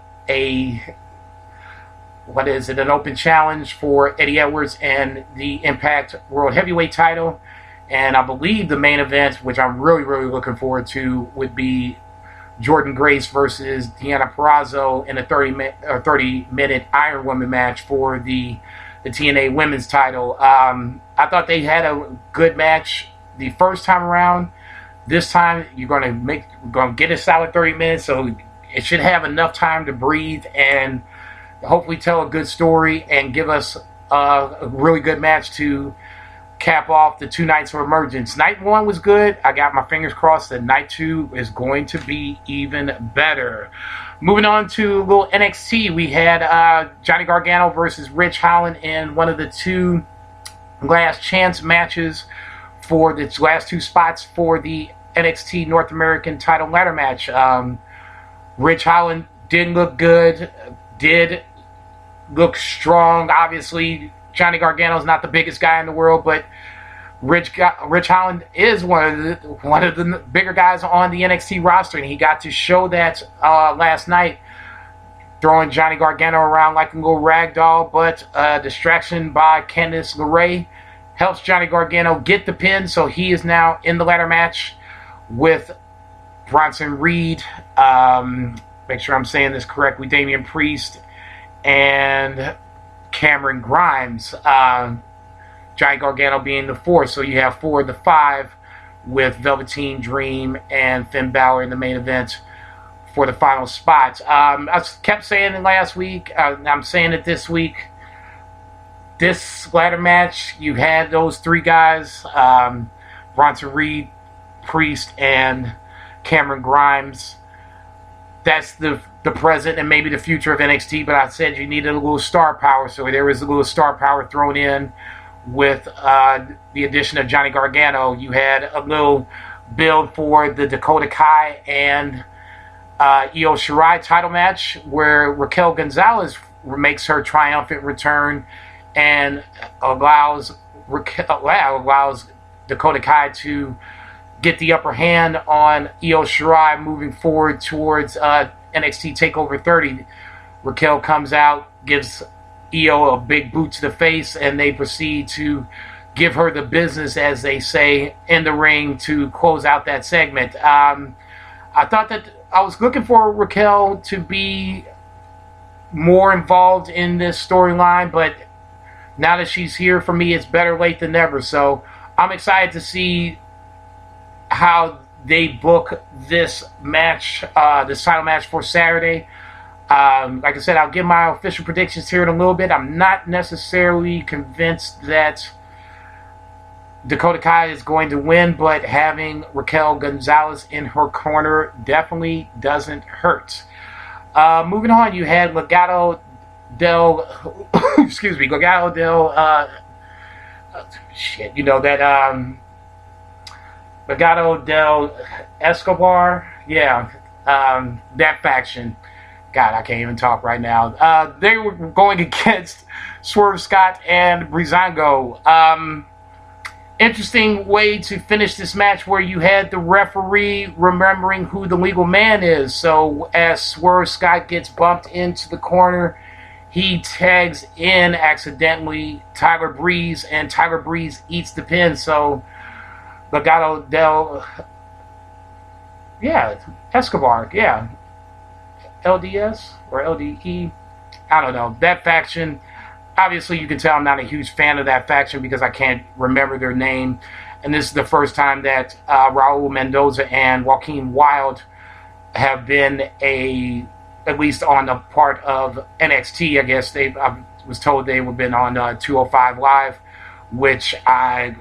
A: open challenge for Eddie Edwards and the Impact World Heavyweight title. And I believe the main event, which I'm really, really looking forward to, would be Jordan Grace versus Deonna Purrazzo in a 30-minute Iron Woman match for the TNA Women's title. I thought they had a good match the first time around. This time, you're going to get a solid 30 minutes, so it should have enough time to breathe and hopefully tell a good story and give us a really good match to cap off the 2 nights of Emergence. Night 1 was good. I got my fingers crossed that Night 2 is going to be even better. Moving on to a little NXT, we had Johnny Gargano versus Rich Holland in one of the 2 last chance matches for the last 2 spots for the NXT North American title ladder match. Rich Holland did look good, did look strong. Obviously, Johnny Gargano's not the biggest guy in the world, but Rich Holland is one of the bigger guys on the NXT roster, and he got to show that last night, throwing Johnny Gargano around like a little rag doll. But distraction by Candice LeRae helps Johnny Gargano get the pin, so he is now in the ladder match with Bronson Reed. Make sure I'm saying this correctly. Damian Priest and Cameron Grimes. Johnny Gargano being the 4th, so you have 4 of the 5 with Velveteen Dream and Finn Balor in the main event for the final spot. I kept saying it last week. I'm saying it this week. This ladder match, you had those 3 guys, Bronson Reed, Priest, and Cameron Grimes. That's the present and maybe the future of NXT, but I said you needed a little star power, so there was a little star power thrown in with the addition of Johnny Gargano. You had a little build for the Dakota Kai and Io Shirai title match where Raquel Gonzalez makes her triumphant return and allows Dakota Kai to get the upper hand on Io Shirai moving forward towards NXT TakeOver 30. Raquel comes out, gives Io a big boot to the face, and they proceed to give her the business, as they say, in the ring to close out that segment. I thought that I was looking for Raquel to be more involved in this storyline, but now that she's here, for me, it's better late than never. So I'm excited to see how they book this match, this title match for Saturday. Like I said, I'll give my official predictions here in a little bit. I'm not necessarily convinced that Dakota Kai is going to win, but having Raquel Gonzalez in her corner definitely doesn't hurt. Moving on, you had Legado del Legado del Escobar, that faction. God, I can't even talk right now. They were going against Swerve Scott and Breezango. Interesting way to finish this match where you had the referee remembering who the legal man is. So as Swerve Scott gets bumped into the corner, he tags in accidentally Tyler Breeze, and Tyler Breeze eats the pin. So Legado del Escobar, LDS or LDE, I don't know. That faction, obviously you can tell I'm not a huge fan of that faction because I can't remember their name. And this is the first time that Raul Mendoza and Joaquin Wilde have been at least on the part of NXT. I guess I was told they have been on 205 Live, which I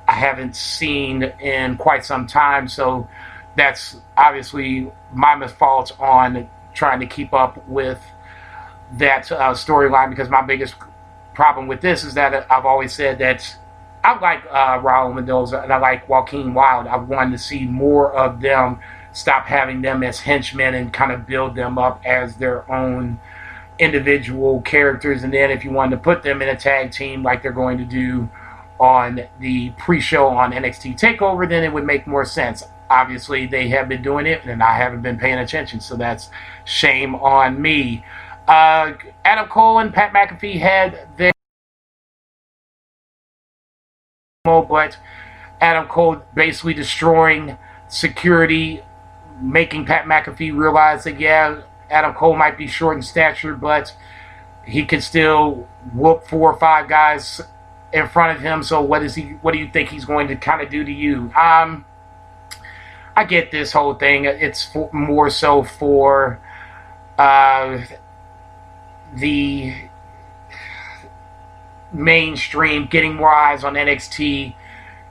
A: haven't seen in quite some time. So that's obviously my fault on trying to keep up with that storyline, because my biggest problem with this is that I've always said that I like Raul Mendoza and I like Joaquin Wilde. I wanted to see more of them, stop having them as henchmen and kind of build them up as their own individual characters. And then if you wanted to put them in a tag team like they're going to do on the pre-show on NXT TakeOver, then it would make more sense. Obviously, they have been doing it, and I haven't been paying attention, so that's shame on me. Adam Cole and Pat McAfee had their but Adam Cole basically destroying security, making Pat McAfee realize that, yeah, Adam Cole might be short in stature, but he could still whoop 4 or 5 guys in front of him. So what do you think he's going to kind of do to you? I get this whole thing. It's more so for the mainstream, getting more eyes on NXT,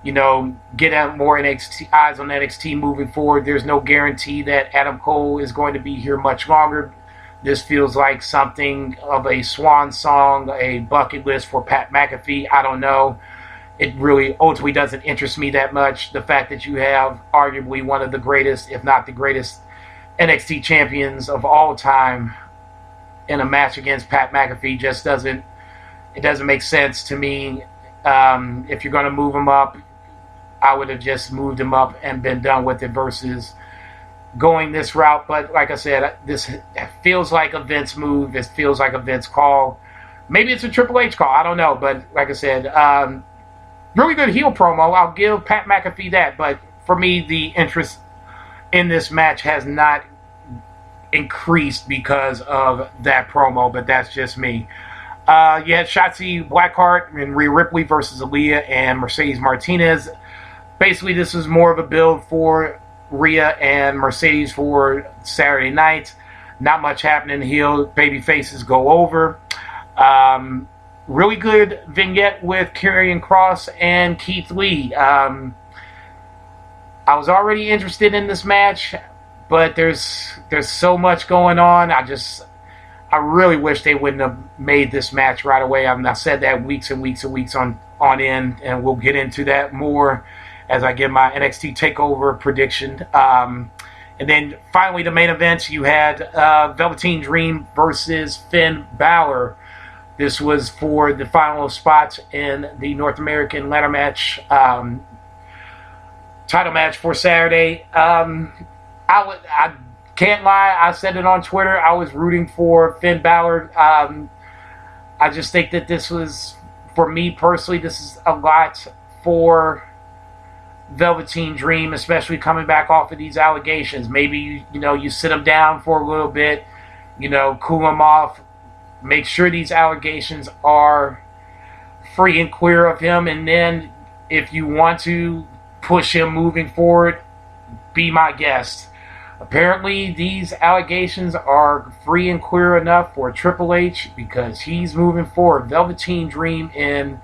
A: get more eyes on NXT moving forward. There's no guarantee that Adam Cole is going to be here much longer. This feels like something of a swan song, a bucket list for Pat McAfee. I don't know. It really ultimately doesn't interest me that much. The fact that you have arguably one of the greatest, if not the greatest, NXT champions of all time in a match against Pat McAfee just doesn't make sense to me. If you're going to move him up, I would have just moved him up and been done with it versus going this route. But like I said, this feels like a Vince move. It feels like a Vince call. Maybe it's a Triple H call. I don't know. But like I said, really good heel promo. I'll give Pat McAfee that. But for me, the interest in this match has not increased because of that promo. But that's just me. You had Shotzi Blackheart and Rhea Ripley versus Aaliyah and Mercedes Martinez. Basically, this is more of a build for Rhea and Mercedes for Saturday night. Not much happening. Heel baby faces go over. Really good vignette with Karrion Kross and Keith Lee. I was already interested in this match, but there's so much going on. I really wish they wouldn't have made this match right away. I said that weeks and weeks and weeks on end, and we'll get into that more as I give my NXT TakeOver prediction. And then finally, the main event, you had Velveteen Dream versus Finn Balor. This was for the final spot in the North American ladder match, title match for Saturday. I can't lie, I said it on Twitter. I was rooting for Finn Balor. I just think that this was, for me personally, this is a lot for Velveteen Dream, especially coming back off of these allegations. Maybe, you sit him down for a little bit, cool him off, make sure these allegations are free and clear of him, and then if you want to push him moving forward, be my guest. Apparently, these allegations are free and clear enough for Triple H because he's moving forward. Velveteen Dream in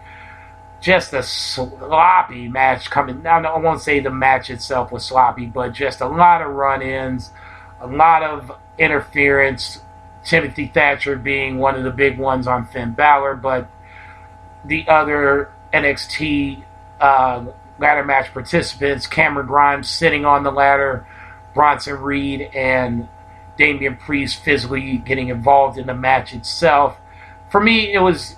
A: just a sloppy match coming. Now, I won't say the match itself was sloppy, but just a lot of run-ins, a lot of interference. Timothy Thatcher being one of the big ones on Finn Balor, but the other NXT ladder match participants, Cameron Grimes sitting on the ladder, Bronson Reed and Damian Priest physically getting involved in the match itself. For me, it was,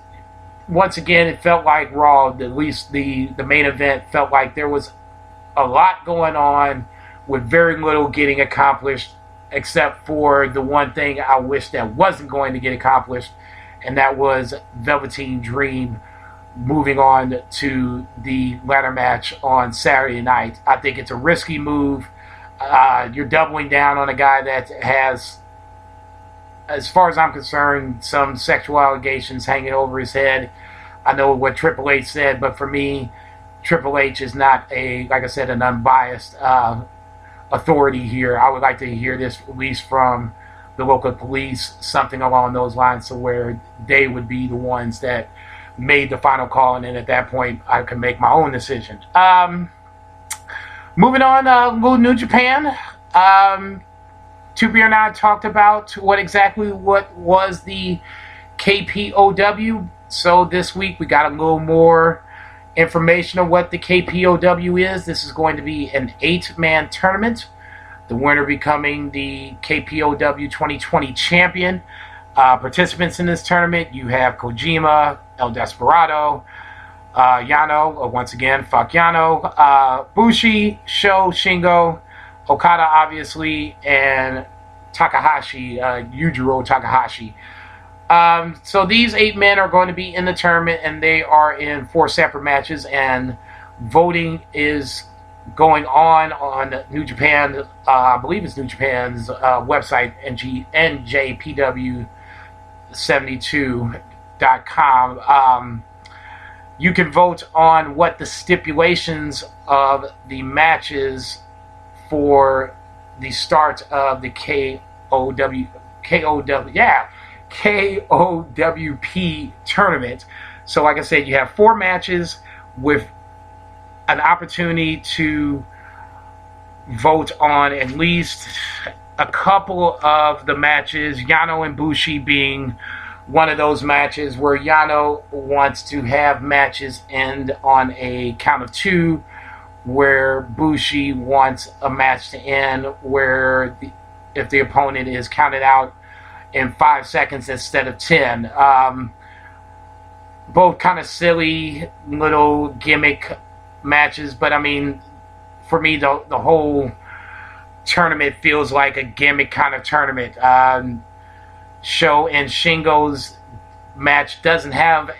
A: once again, it felt like Raw, at least the main event, felt like there was a lot going on with very little getting accomplished, except for the one thing I wish that wasn't going to get accomplished, and that was Velveteen Dream moving on to the ladder match on Saturday night. I think it's a risky move. You're doubling down on a guy that has, as far as I'm concerned, some sexual allegations hanging over his head. I know what Triple H said, but for me, Triple H is not like I said, an unbiased authority here. I would like to hear this at least from the local police, something along those lines, so where they would be the ones that made the final call, and then at that point I could make my own decision. Moving on, little New Japan. 2Beer and I talked about what was the KPOW. So this week we got a little more information on what the KPOW is. This is going to be an 8-man tournament. The winner becoming the KPOW 2020 champion. Participants in this tournament, you have Kojima, El Desperado, Yano, once again, fuck Yano. Bushi, Sho, Shingo, Okada, obviously, and Takahashi, Yujiro Takahashi. So these 8 men are going to be in the tournament, and they are in 4 separate matches, and voting is going on New Japan, I believe it's New Japan's website, njpw72.com. You can vote on what the stipulations of the matches for the start of the KOWP tournament. So like I said, you have 4 matches with an opportunity to vote on at least a couple of the matches, Yano and Bushi being one of those matches where Yano wants to have matches end on a count of 2, where Bushi wants a match to end where if the opponent is counted out in 5 seconds instead of 10. Both kind of silly little gimmick matches, but I mean, for me, the whole tournament feels like a gimmick kind of tournament. Sho and Shingo's match doesn't have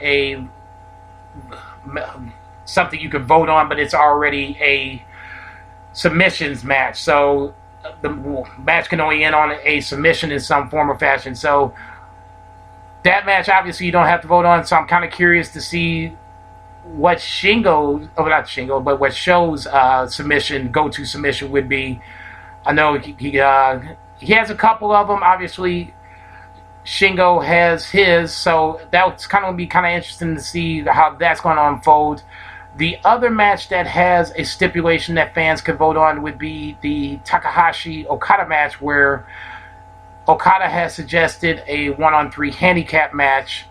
A: something you can vote on, but it's already a submissions match, so the match can only end on a submission in some form or fashion. So that match, obviously, you don't have to vote on. So I'm kind of curious to see what what Sho's go-to submission would be. I know he has a couple of them. Obviously, Shingo has his, so that's kind of be kind of interesting to see how that's going to unfold. The other match that has a stipulation that fans could vote on would be the Takahashi-Okada match, where Okada has suggested a 1-on-3 handicap match,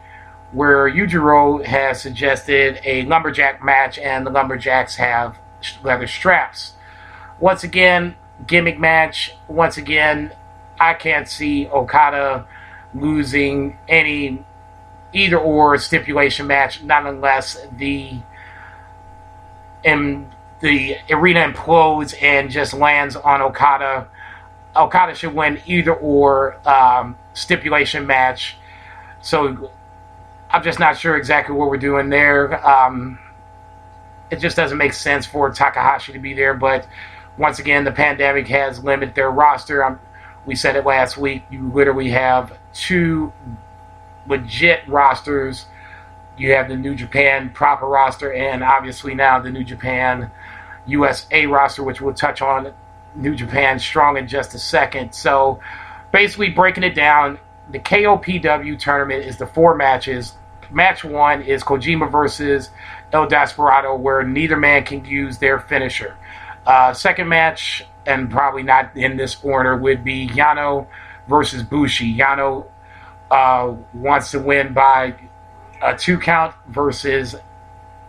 A: where Yujiro has suggested a lumberjack match, and the lumberjacks have leather straps. Once again, gimmick match. Once again, I can't see Okada losing any either-or stipulation match, not unless the arena implodes and just lands on Okada. Okada should win either-or stipulation match. So I'm just not sure exactly what we're doing there. It just doesn't make sense for Takahashi to be there. But once again, the pandemic has limited their roster. We said it last week. You literally have 2 legit rosters. You have the New Japan proper roster, and obviously now the New Japan USA roster, which we'll touch on New Japan Strong in just a second. So basically breaking it down, the KOPW tournament is the 4 matches. Match 1 is Kojima versus El Desperado, where neither man can use their finisher. Second match, and probably not in this order, would be Yano versus Bushi. Yano wants to win by a 2 count versus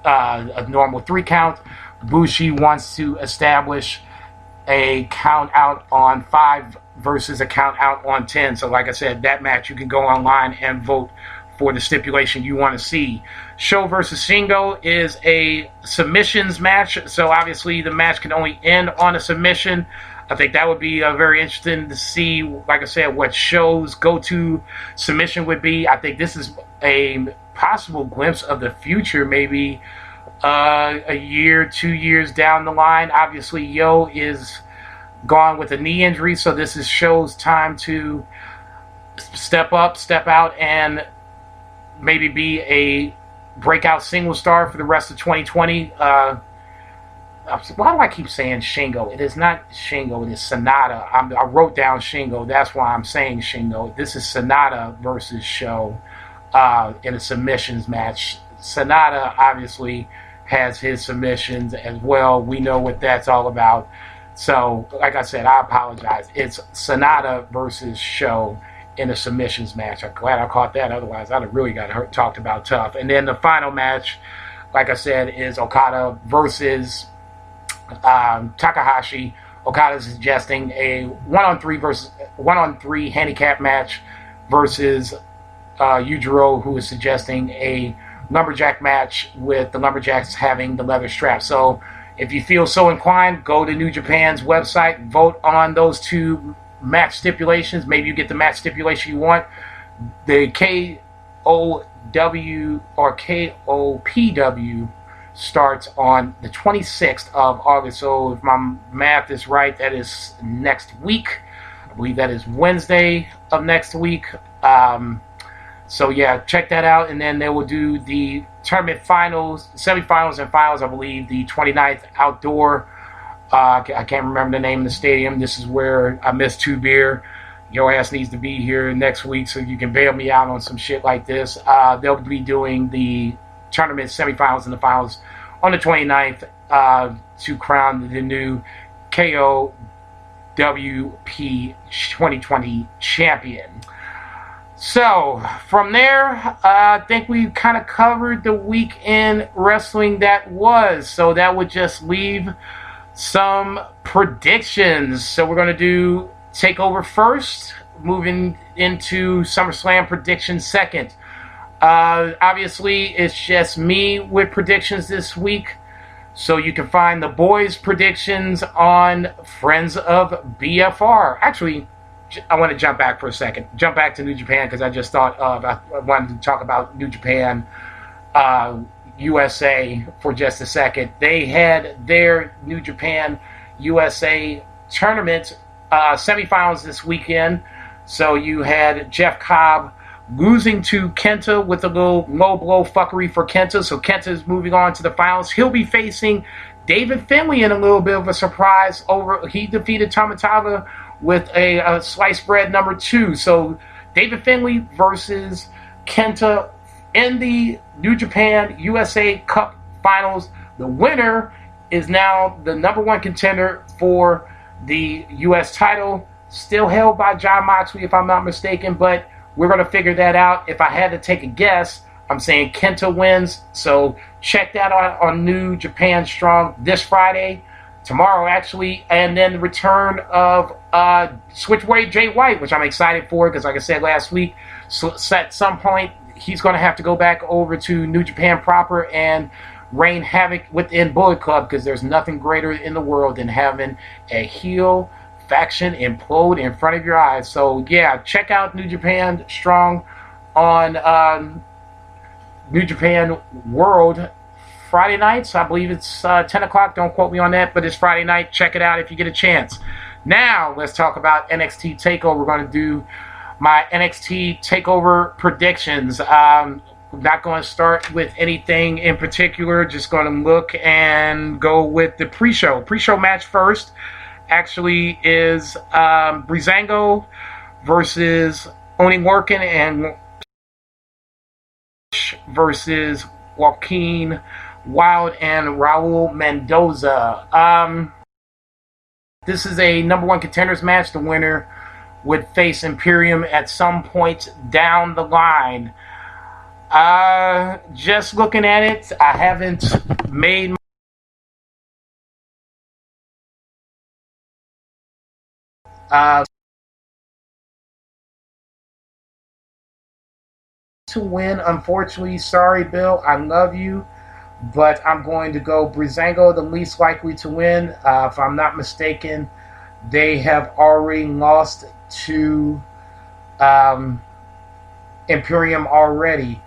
A: a normal 3 count. Bushi wants to establish a count out on 5 versus a count out on 10. So like I said, that match you can go online and vote for the stipulation you want to see. Sho versus Shingo is a submissions match, so obviously the match can only end on a submission. I think that would be very interesting to see, like I said, what Sho's go-to submission would be. I think this is a possible glimpse of the future, maybe a year, 2 years down the line. Obviously, Yo is gone with a knee injury, so this is Sho's time to step up, step out, and maybe be a breakout single star for the rest of 2020. Why do I keep saying Shingo? It is not Shingo, it is Sonata. I wrote down Shingo, that's why I'm saying Shingo. This is Sonata versus Sho in a submissions match. Sonata obviously has his submissions as well. We know what that's all about. So, like I said, I apologize. It's Sonata versus Sho in a submissions match. I'm glad I caught that. Otherwise, I'd have really got talked about tough. And then the final match, like I said, is Okada versus Takahashi. Okada is suggesting a 1-on-3 handicap match versus Yujiro, who is suggesting a lumberjack match with the lumberjacks having the leather strap. So if you feel so inclined, go to New Japan's website, vote on those two match stipulations. Maybe you get the match stipulation you want. The KOW or KOPW starts on the 26th of August. So if my math is right, that is next week. I believe that is Wednesday of next week. So yeah, check that out. And then they will do the tournament finals, semifinals and finals, I believe, the 29th outdoor. I can't remember the name of the stadium. This is where I missed Two Beer. Your ass needs to be here next week so you can bail me out on some shit like this. They'll be doing the tournament semifinals and the finals on the 29th to crown the new KOWP 2020 champion. So from there, I think we kind of covered the weekend wrestling that was. So that would just leave some predictions. So we're going to do TakeOver first, moving into SummerSlam predictions second. Obviously, it's just me with predictions this week. So you can find the boys' predictions on Friends of BFR. Actually, I want to jump back for a second. Jump back to New Japan because I just thought I wanted to talk about New Japan USA for just a second. They had their New Japan USA tournament semifinals this weekend. So you had Jeff Cobb losing to Kenta with a little low blow fuckery for Kenta. So Kenta is moving on to the finals. He'll be facing David Finlay in a little bit of a surprise. He defeated Tomotaga with a sliced bread number 2. So David Finlay versus Kenta in the New Japan USA Cup Finals. The winner is now the number 1 contender for the U.S. title. Still held by Jon Moxley, if I'm not mistaken, but we're going to figure that out. If I had to take a guess, I'm saying Kenta wins. So check that out on New Japan Strong this Friday, tomorrow actually, and then the return of Switchblade Jay White, which I'm excited for because, like I said last week, so at some point he's going to have to go back over to New Japan proper and rain havoc within Bullet Club, because there's nothing greater in the world than having a heel faction implode in front of your eyes. So yeah, check out New Japan Strong on New Japan World Friday nights. I believe it's 10 o'clock. Don't quote me on that, but it's Friday night. Check it out if you get a chance. Now let's talk about NXT TakeOver. We're going to do my NXT TakeOver predictions. I'm not going to start with anything in particular. Just going to look and go with the pre-show. Pre-show match first actually is Breezango versus Oni Lorcan and versus Joaquin Wilde and Raul Mendoza. This is a number 1 contenders match. The winner would face Imperium at some point down the line. Just looking at it, I haven't made to win, unfortunately. Sorry, Bill, I love you, but I'm going to go Breezango, the least likely to win. If I'm not mistaken, they have already lost to Imperium already.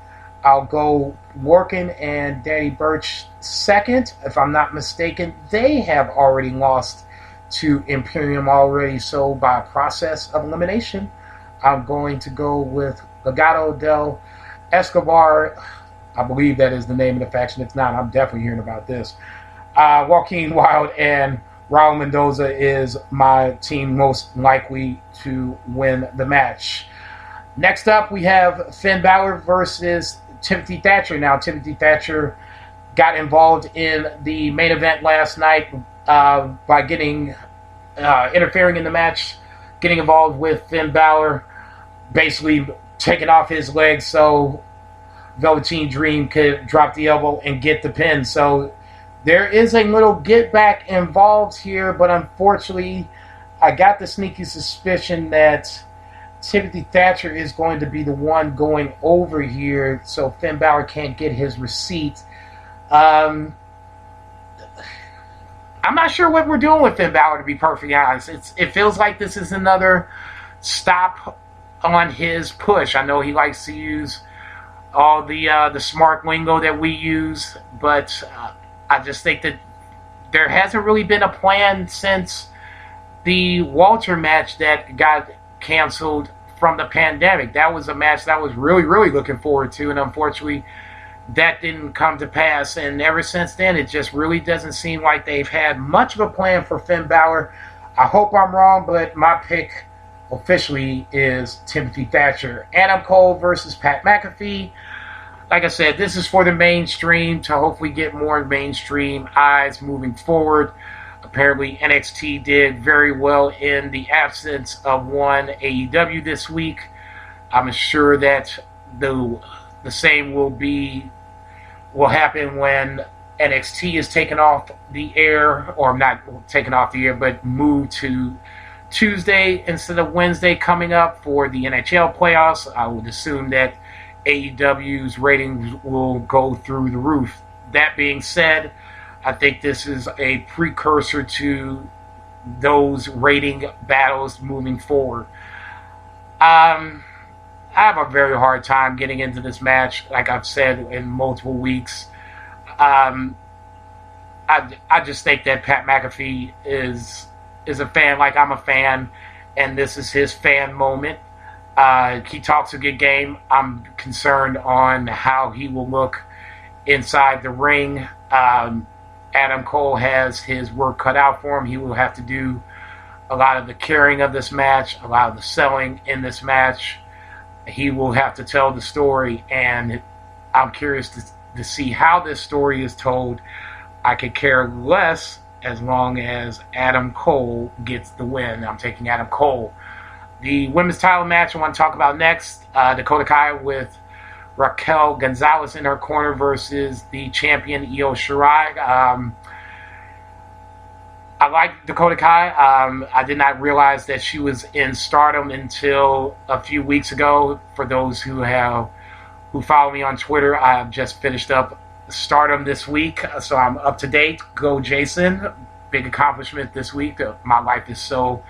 A: I'll go Lorcan and Danny Burch second. If I'm not mistaken, they have already lost to Imperium already. So by process of elimination, I'm going to go with Legado del Escobar. I believe that is the name of the faction. If not, I'm definitely hearing about this. Joaquin Wilde and Raul Mendoza is my team most likely to win the match. Next up, we have Finn Balor versus Timothy Thatcher. Now, Timothy Thatcher got involved in the main event last night by getting interfering in the match, getting involved with Finn Balor, basically taking off his legs so Velveteen Dream could drop the elbow and get the pin. So there is a little get back involved here, but unfortunately, I got the sneaky suspicion that Timothy Thatcher is going to be the one going over here, so Finn Balor can't get his receipt. I'm not sure what we're doing with Finn Balor, to be perfectly honest. It feels like this is another stop on his push. I know he likes to use all the smart lingo that we use, but I just think that there hasn't really been a plan since the Walter match that got canceled from the pandemic. That was a match that I was really, really looking forward to, and unfortunately that didn't come to pass. And ever since then, it just really doesn't seem like they've had much of a plan for Finn Balor. I hope I'm wrong, but my pick officially is Timothy Thatcher. Adam Cole versus Pat McAfee. Like I said, this is for the mainstream to hopefully get more mainstream eyes moving forward. Apparently, NXT did very well in the absence of one AEW this week. I'm sure that the same will happen when NXT is taken off the air, or not taken off the air, but moved to Tuesday instead of Wednesday coming up for the NHL playoffs. I would assume that AEW's ratings will go through the roof. That being said, I think this is a precursor to those rating battles moving forward. I have a very hard time getting into this match, like I've said in multiple weeks. I just think that Pat McAfee is a fan like I'm a fan, and this is his fan moment. He talks a good game. I'm concerned on how he will look inside the ring. Adam Cole has his work cut out for him. He will have to do a lot of the carrying of this match, a lot of the selling in this match. He will have to tell the story, and I'm curious to see how this story is told. I could care less as long as Adam Cole gets the win. I'm taking Adam Cole. The women's title match I want to talk about next, Dakota Kai with Raquel Gonzalez in her corner versus the champion Io Shirai. I like Dakota Kai. I did not realize that she was in Stardom until a few weeks ago. For those who follow me on Twitter, I've just finished up Stardom this week, so I'm up to date. Go Jason. Big accomplishment this week. My life is so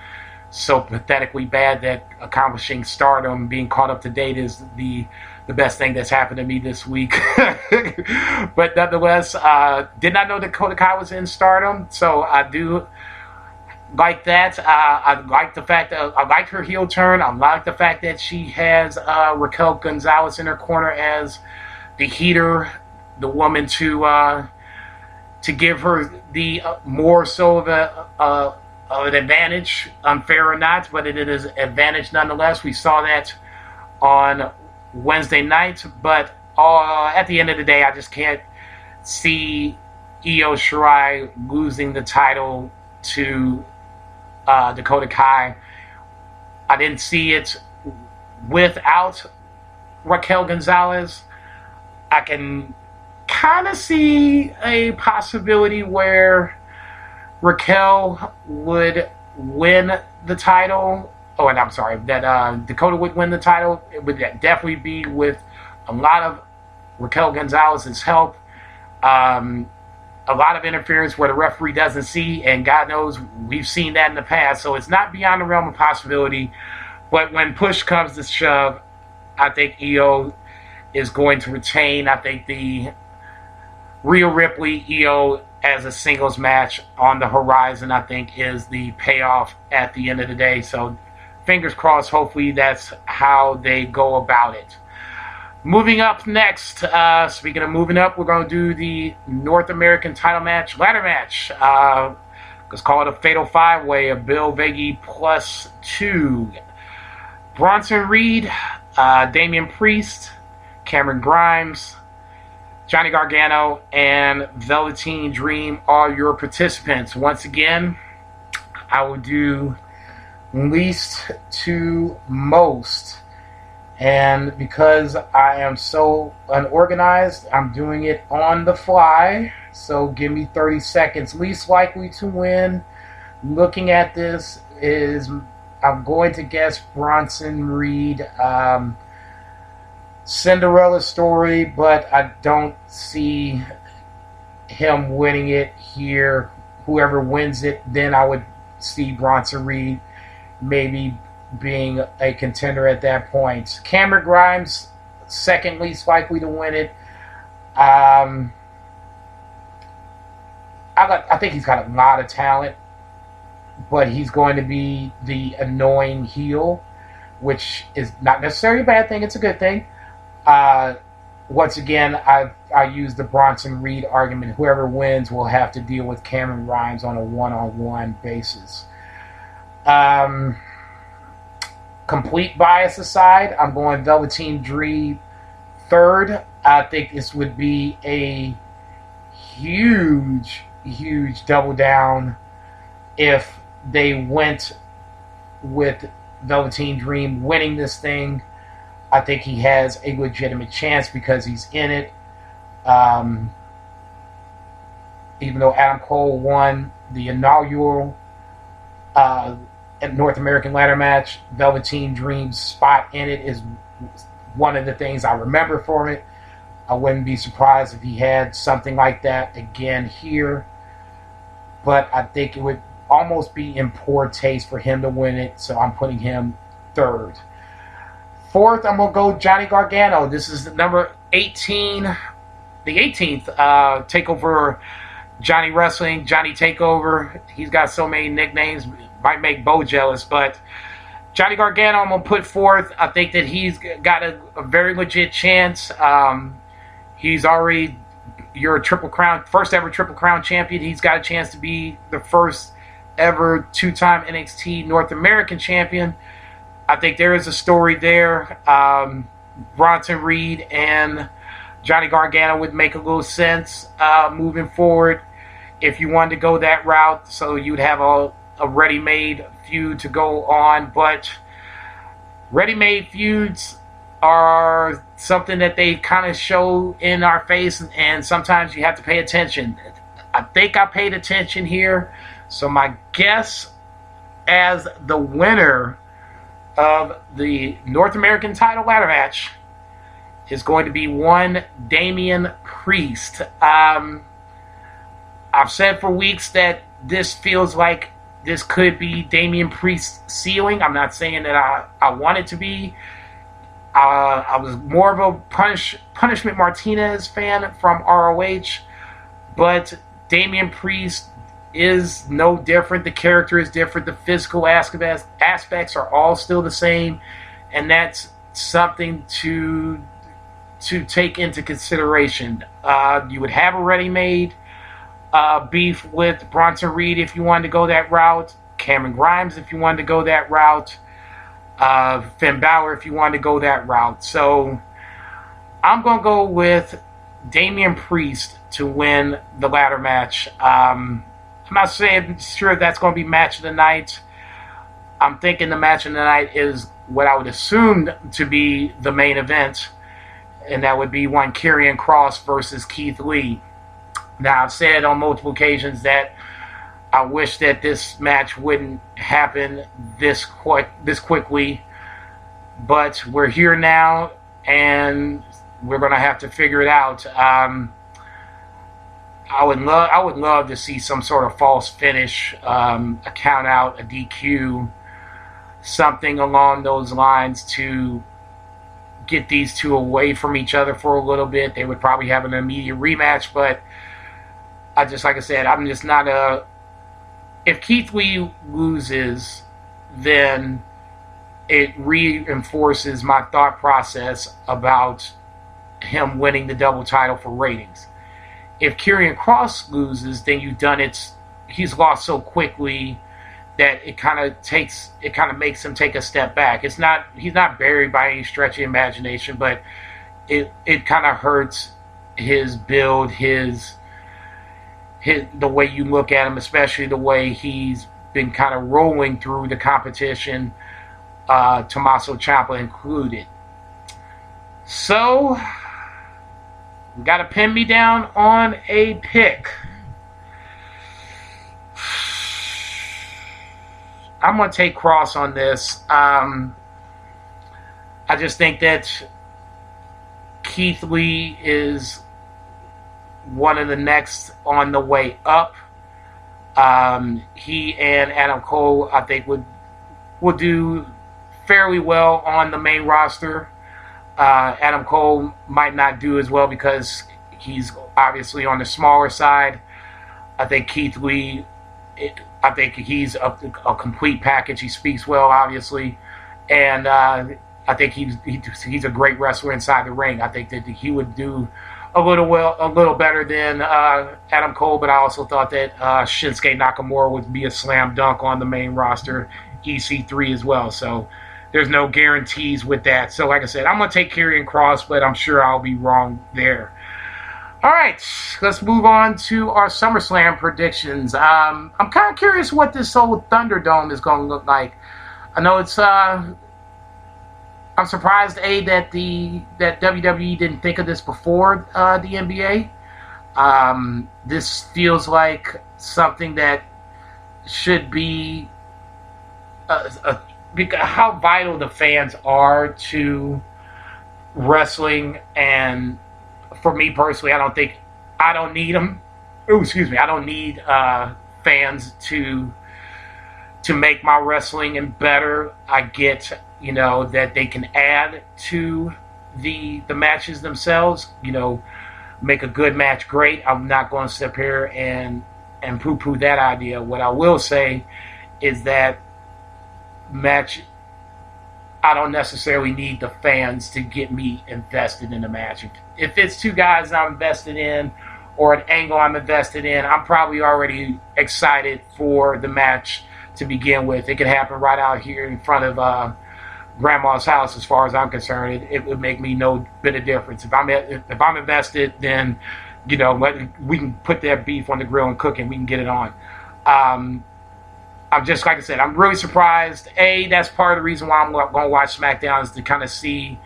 A: pathetically bad that accomplishing Stardom, being caught up to date, is the best thing that's happened to me this week. But nonetheless, did not know that Dakota Kai was in Stardom, so I do like that. I like the fact that I like her heel turn. I like the fact that she has Raquel Gonzalez in her corner as the heater, the woman to give her the more so of an advantage, unfair or not, but it is advantage nonetheless. We saw that on Wednesday night, but at the end of the day, I just can't see Io Shirai losing the title to Dakota Kai. I didn't see it without Raquel Gonzalez. I can kind of see a possibility where Raquel would win the title. Oh, and I'm sorry, that Dakota would win the title. It would definitely be with a lot of Raquel Gonzalez's help. A lot of interference where the referee doesn't see, and God knows we've seen that in the past, so it's not beyond the realm of possibility. But when push comes to shove, I think Io is going to retain. I think the Rhea Ripley Io as a singles match on the horizon, I think, is the payoff at the end of the day. So fingers crossed, hopefully that's how they go about it. Moving up next, speaking of moving up, we're going to do the North American title match, ladder match. Let's call it a Fatal 5-Way, a Bill Veggie +2. Bronson Reed, Damian Priest, Cameron Grimes, Johnny Gargano, and Velveteen Dream are your participants. Once again, I will do least to most. And because I am so unorganized, I'm doing it on the fly. So give me 30 seconds. Least likely to win. Looking at this is, I'm going to guess Bronson Reed. Cinderella story, but I don't see him winning it here. Whoever wins it, then I would see Bronson Reed maybe being a contender at that point. Cameron Grimes, second least likely to win it. I think he's got a lot of talent, but he's going to be the annoying heel, which is not necessarily a bad thing. It's a good thing. Once again, I use the Bronson Reed argument. Whoever wins will have to deal with Cameron Grimes on a one-on-one basis. Complete bias aside, I'm going Velveteen Dream third. I think this would be a huge double down if they went with Velveteen Dream winning this thing. I think he has a legitimate chance because he's in it. Even though Adam Cole won the inaugural North American ladder match, Velveteen Dream's spot in it is one of the things I remember from it. I wouldn't be surprised if he had something like that again here. But I think it would almost be in poor taste for him to win it, so I'm putting him third. Fourth, I'm going to go Johnny Gargano. This is number 18, the 18th TakeOver Johnny Wrestling, Johnny TakeOver. He's got so many nicknames, might make Bo jealous, but Johnny Gargano I'm going to put forth. I think that he's got a very legit chance. He's already your first ever Triple Crown champion. He's got a chance to be the first ever two-time NXT North American champion. I think there is a story there. Bronson Reed and Johnny Gargano would make a little sense moving forward if you wanted to go that route. So you'd have a ready-made feud to go on. But ready-made feuds are something that they kind of show in our face, and sometimes you have to pay attention. I think I paid attention here. So my guess as the winner of the North American title ladder match is going to be one Damian Priest. I've said for weeks that this feels like this could be Damian Priest's ceiling. I'm not saying that I want it to be. I was more of a Punishment Martinez fan from ROH, but Damian Priest is no different. The character is different. The physical aspects are all still the same, and that's something to take into consideration. You would have a ready-made beef with Bronson Reed if you wanted to go that route. Cameron Grimes if you wanted to go that route. Finn Balor if you wanted to go that route. So I'm going to go with Damian Priest to win the ladder match. I'm not saying sure that's going to be match of the night. I'm thinking the match of the night is what I would assume to be the main event, and that would be one Karrion Kross versus Keith Lee. Now, I've said on multiple occasions that I wish that this match wouldn't happen this quickly, but we're here now, and we're going to have to figure it out. I would love to see some sort of false finish, a count out, a DQ, something along those lines to get these two away from each other for a little bit. They would probably have an immediate rematch, but like I said, I'm just not if Keith Lee loses, then it reinforces my thought process about him winning the double title for ratings. If Karrion Kross loses, then he's lost so quickly that it kind of makes him take a step back. He's not buried by any stretch of imagination, but it kind of hurts his build, the way you look at him, especially the way he's been kind of rolling through the competition, Tommaso Ciampa included. So, you got to pin me down on a pick. I'm going to take Cross on this. I just think that Keith Lee is one of the next on the way up. He and Adam Cole, I think, would do fairly well on the main roster. Adam Cole might not do as well because he's obviously on the smaller side. I think Keith Lee, I think he's a complete package. He speaks well, obviously, and I think he's a great wrestler inside the ring. I think that he would do a little better than Adam Cole, but I also thought that Shinsuke Nakamura would be a slam dunk on the main roster, EC3 as well. So there's no guarantees with that. So like I said, I'm going to take Karrion Kross, but I'm sure I'll be wrong there. All right, let's move on to our SummerSlam predictions. I'm kind of curious what this whole Thunderdome is going to look like. I know it's I'm surprised, that WWE didn't think of this before the NBA. This feels like something that should be how vital the fans are to wrestling. And for me personally, I don't need them. I don't need fans to make my wrestling better. I get, that they can add to the matches themselves, make a good match great. I'm not going to sit here and poo-poo that idea. What I will say is that match, I don't necessarily need the fans to get me invested in the match. If it's two guys I'm invested in or an angle I'm invested in, I'm probably already excited for the match to begin with. It could happen right out here in front of Grandma's house. As far as I'm concerned, it would make me no bit of difference. If I'm invested, then we can put that beef on the grill and cook it. We can get it on. I'm just, like I said, I'm really surprised. That's part of the reason why I'm going to watch SmackDown, is to kind of see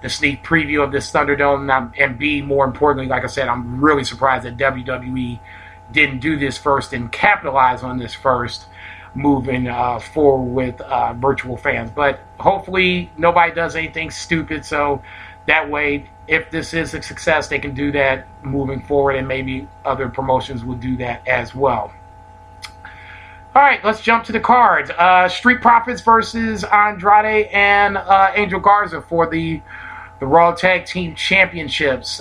A: the sneak preview of this Thunderdome, and B, more importantly, like I said, I'm really surprised that WWE didn't do this first and capitalize on this first, moving forward with virtual fans. But hopefully nobody does anything stupid, so that way, if this is a success, they can do that moving forward, and maybe other promotions will do that as well. All right, let's jump to the cards. Street Profits versus Andrade and Angel Garza for the Raw Tag Team Championships.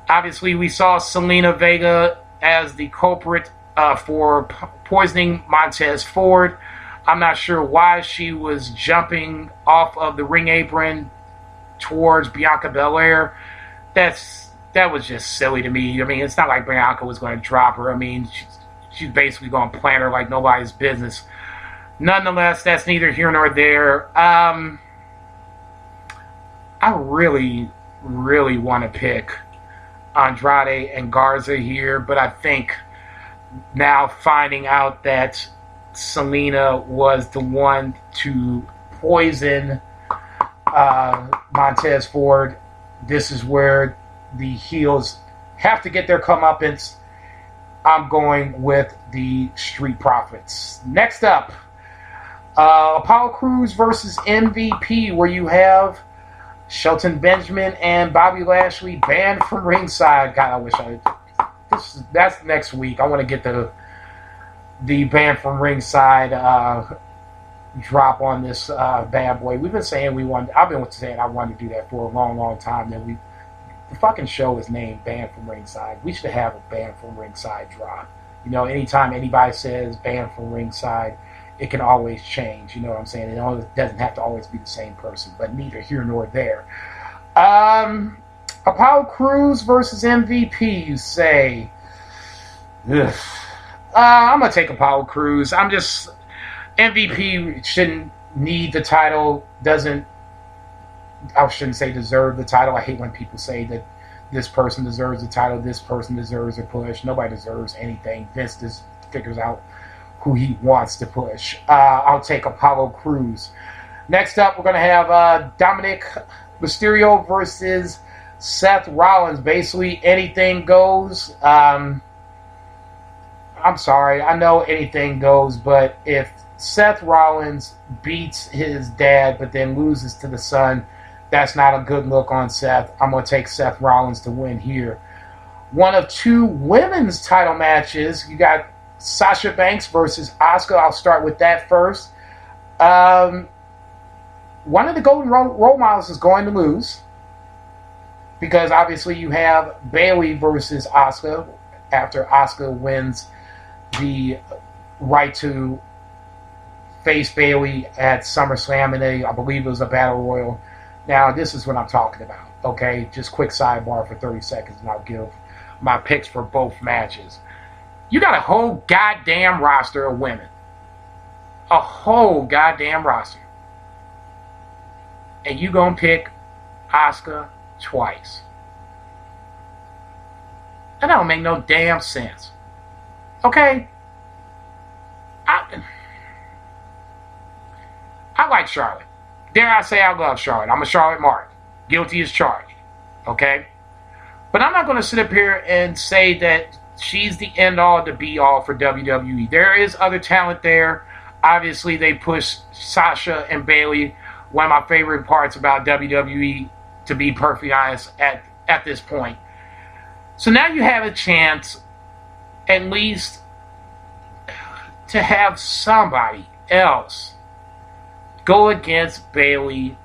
A: Obviously, we saw Selena Vega as the culprit for poisoning Montez Ford. I'm not sure why she was jumping off of the ring apron towards Bianca Belair. That was just silly to me. I mean, it's not like Bianca was going to drop her. I mean, she's basically going to plant her like nobody's business. Nonetheless, that's neither here nor there. I really, really want to pick Andrade and Garza here, but I think now finding out that Selena was the one to poison Montez Ford, this is where the heels have to get their comeuppance. I'm going with the Street Profits. Next up, Apollo Crews versus MVP, where you have Shelton Benjamin and Bobby Lashley banned from ringside. God, that's next week. I want to get the banned from ringside drop on this bad boy. We've been saying I've been saying I wanted to do that for a long, long time. The fucking show is named Banned from Ringside. We should have a Banned from Ringside drop. Anytime anybody says Banned from Ringside, it can always change. You know what I'm saying? It doesn't have to always be the same person, but neither here nor there. Apollo Crews versus MVP, you say. Ugh. I'm going to take Apollo Crews. MVP shouldn't need the title, I shouldn't say deserve the title. I hate when people say that this person deserves the title, this person deserves a push. Nobody deserves anything. Vince just figures out who he wants to push. I'll take Apollo Crews. Next up, we're going to have Dominic Mysterio versus Seth Rollins. Basically, anything goes. I'm sorry. I know anything goes, but if Seth Rollins beats his dad but then loses to the son, that's not a good look on Seth. I'm going to take Seth Rollins to win here. One of two women's title matches. You got Sasha Banks versus Asuka. I'll start with that first. One of the Golden Role Models is going to lose because obviously you have Bayley versus Asuka after Asuka wins the right to face Bayley at SummerSlam in I believe it was a Battle Royal. Now, this is what I'm talking about, okay? Just quick sidebar for 30 seconds, and I'll give my picks for both matches. You got a whole goddamn roster of women. A whole goddamn roster. And you gonna pick Asuka twice. That don't make no damn sense. Okay? I like Charlotte. Dare I say I love Charlotte. I'm a Charlotte Mark. Guilty as charged. Okay? But I'm not going to sit up here and say that she's the end-all, the be-all for WWE. There is other talent there. Obviously, they push Sasha and Bayley. One of my favorite parts about WWE, to be perfectly honest, at this point. So now you have a chance, at least, to have somebody else go against Bayley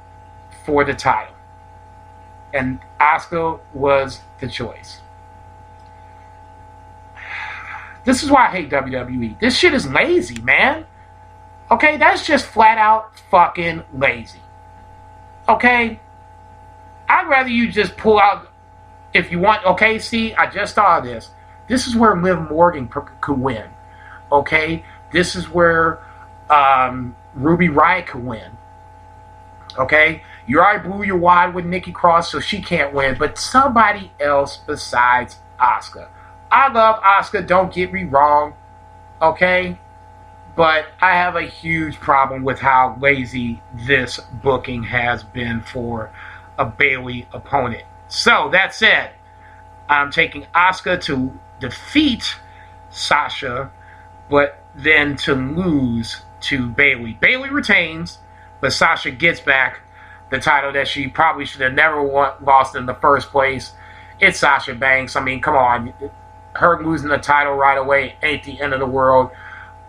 A: for the title. And Asuka was the choice. This is why I hate WWE. This shit is lazy, man. Okay, that's just flat out fucking lazy. Okay? I'd rather you just pull out, if you want, okay, see, I just thought of this. This is where Liv Morgan could win. Okay? This is where Ruby Riott could win. Okay? You already blew your wad with Nikki Cross, so she can't win. But somebody else besides Asuka. I love Asuka, don't get me wrong. Okay? But I have a huge problem with how lazy this booking has been for a Bayley opponent. So, that said, I'm taking Asuka to defeat Sasha, but then to lose to Bayley. Bayley retains, but Sasha gets back the title that she probably should have never lost in the first place. It's Sasha Banks. I mean, come on. Her losing the title right away ain't the end of the world.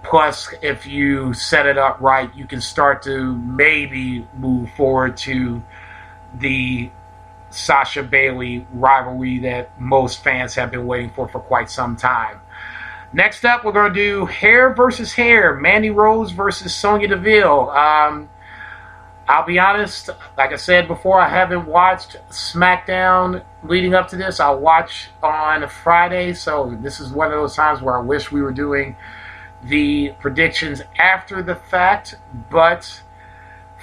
A: Plus, if you set it up right, you can start to maybe move forward to the Sasha Bayley rivalry that most fans have been waiting for quite some time. Next up, we're going to do hair versus hair. Mandy Rose versus Sonya Deville. I'll be honest, like I said before, I haven't watched SmackDown leading up to this. I'll watch on Friday, so this is one of those times where I wish we were doing the predictions after the fact. But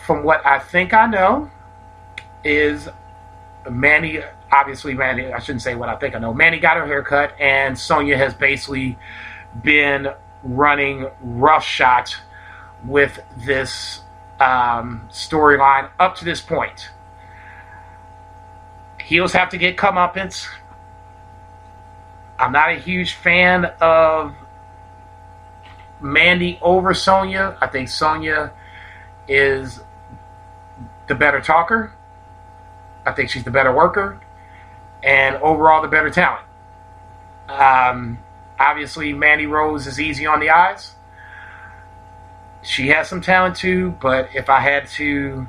A: from what I think I know is Mandy, obviously Mandy, I shouldn't say what I think I know. Mandy got her hair cut, and Sonya has basically been running roughshod with this storyline up to this point. Heels have to get comeuppance. I'm not a huge fan of Mandy over Sonya. I think Sonya is the better talker. I think she's the better worker. And overall the better talent. Obviously Mandy Rose is easy on the eyes. She has some talent too, but if I had to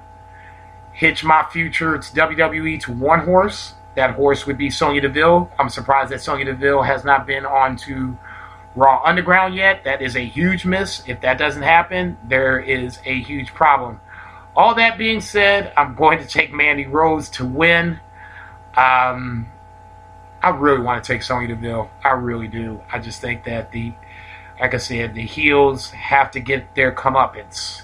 A: hitch my future to WWE to one horse, that horse would be Sonya Deville. I'm surprised that Sonya Deville has not been on to Raw Underground yet. That is a huge miss. If that doesn't happen, there is a huge problem. All that being said, I'm going to take Mandy Rose to win. I really want to take Sonya Deville. I really do. I just think that like I said, the heels have to get their comeuppance.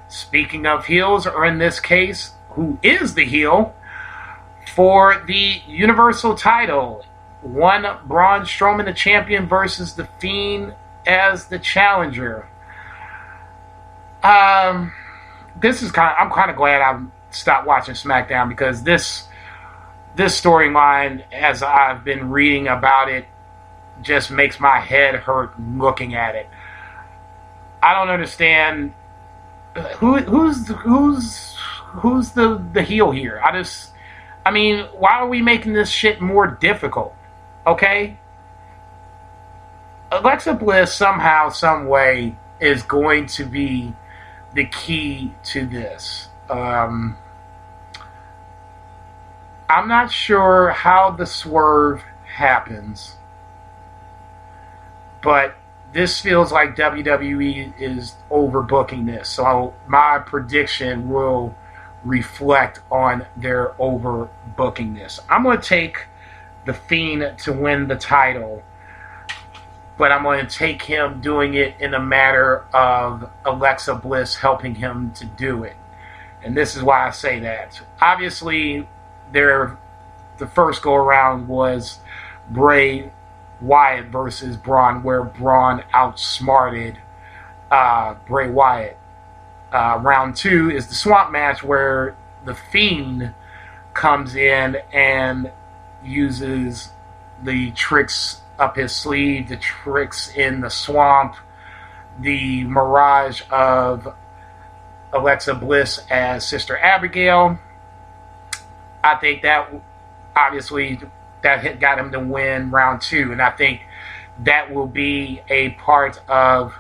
A: Speaking of heels, or in this case, who is the heel for the Universal title? One, Braun Strowman, the champion, versus The Fiend as the challenger. This is I'm kind of glad I stopped watching SmackDown, because this storyline, as I've been reading about it, just makes my head hurt looking at it. I don't understand who's the heel here. I mean, why are we making this shit more difficult? Okay? Alexa Bliss somehow, some way is going to be the key to this. I'm not sure how the swerve happens, but this feels like WWE is overbooking this. So my prediction will reflect on their overbooking this. I'm going to take The Fiend to win the title, but I'm going to take him doing it in a matter of Alexa Bliss helping him to do it. And this is why I say that. Obviously, the first go-around was Bray Wyatt versus Braun, where Braun outsmarted Bray Wyatt. Round 2 is the Swamp Match, where The Fiend comes in and uses the tricks up his sleeve, the tricks in the swamp, the mirage of Alexa Bliss as Sister Abigail. I think that obviously that got him to win round 2, and I think that will be a part of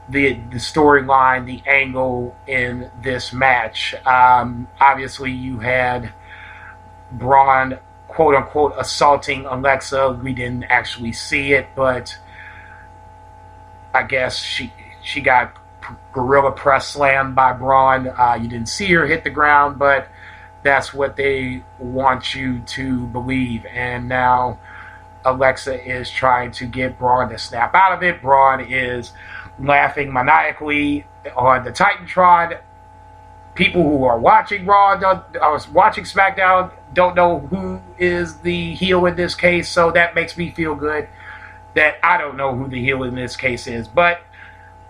A: the storyline, the angle in this match. Obviously, you had Braun, quote unquote, assaulting Alexa. We didn't actually see it, but I guess she got gorilla press slammed by Braun. You didn't see her hit the ground, but that's what they want you to believe. And now Alexa is trying to get Braun to snap out of it. Braun is laughing maniacally on the Titantron. People who are watching watching SmackDown don't know who is the heel in this case, so that makes me feel good that I don't know who the heel in this case is. But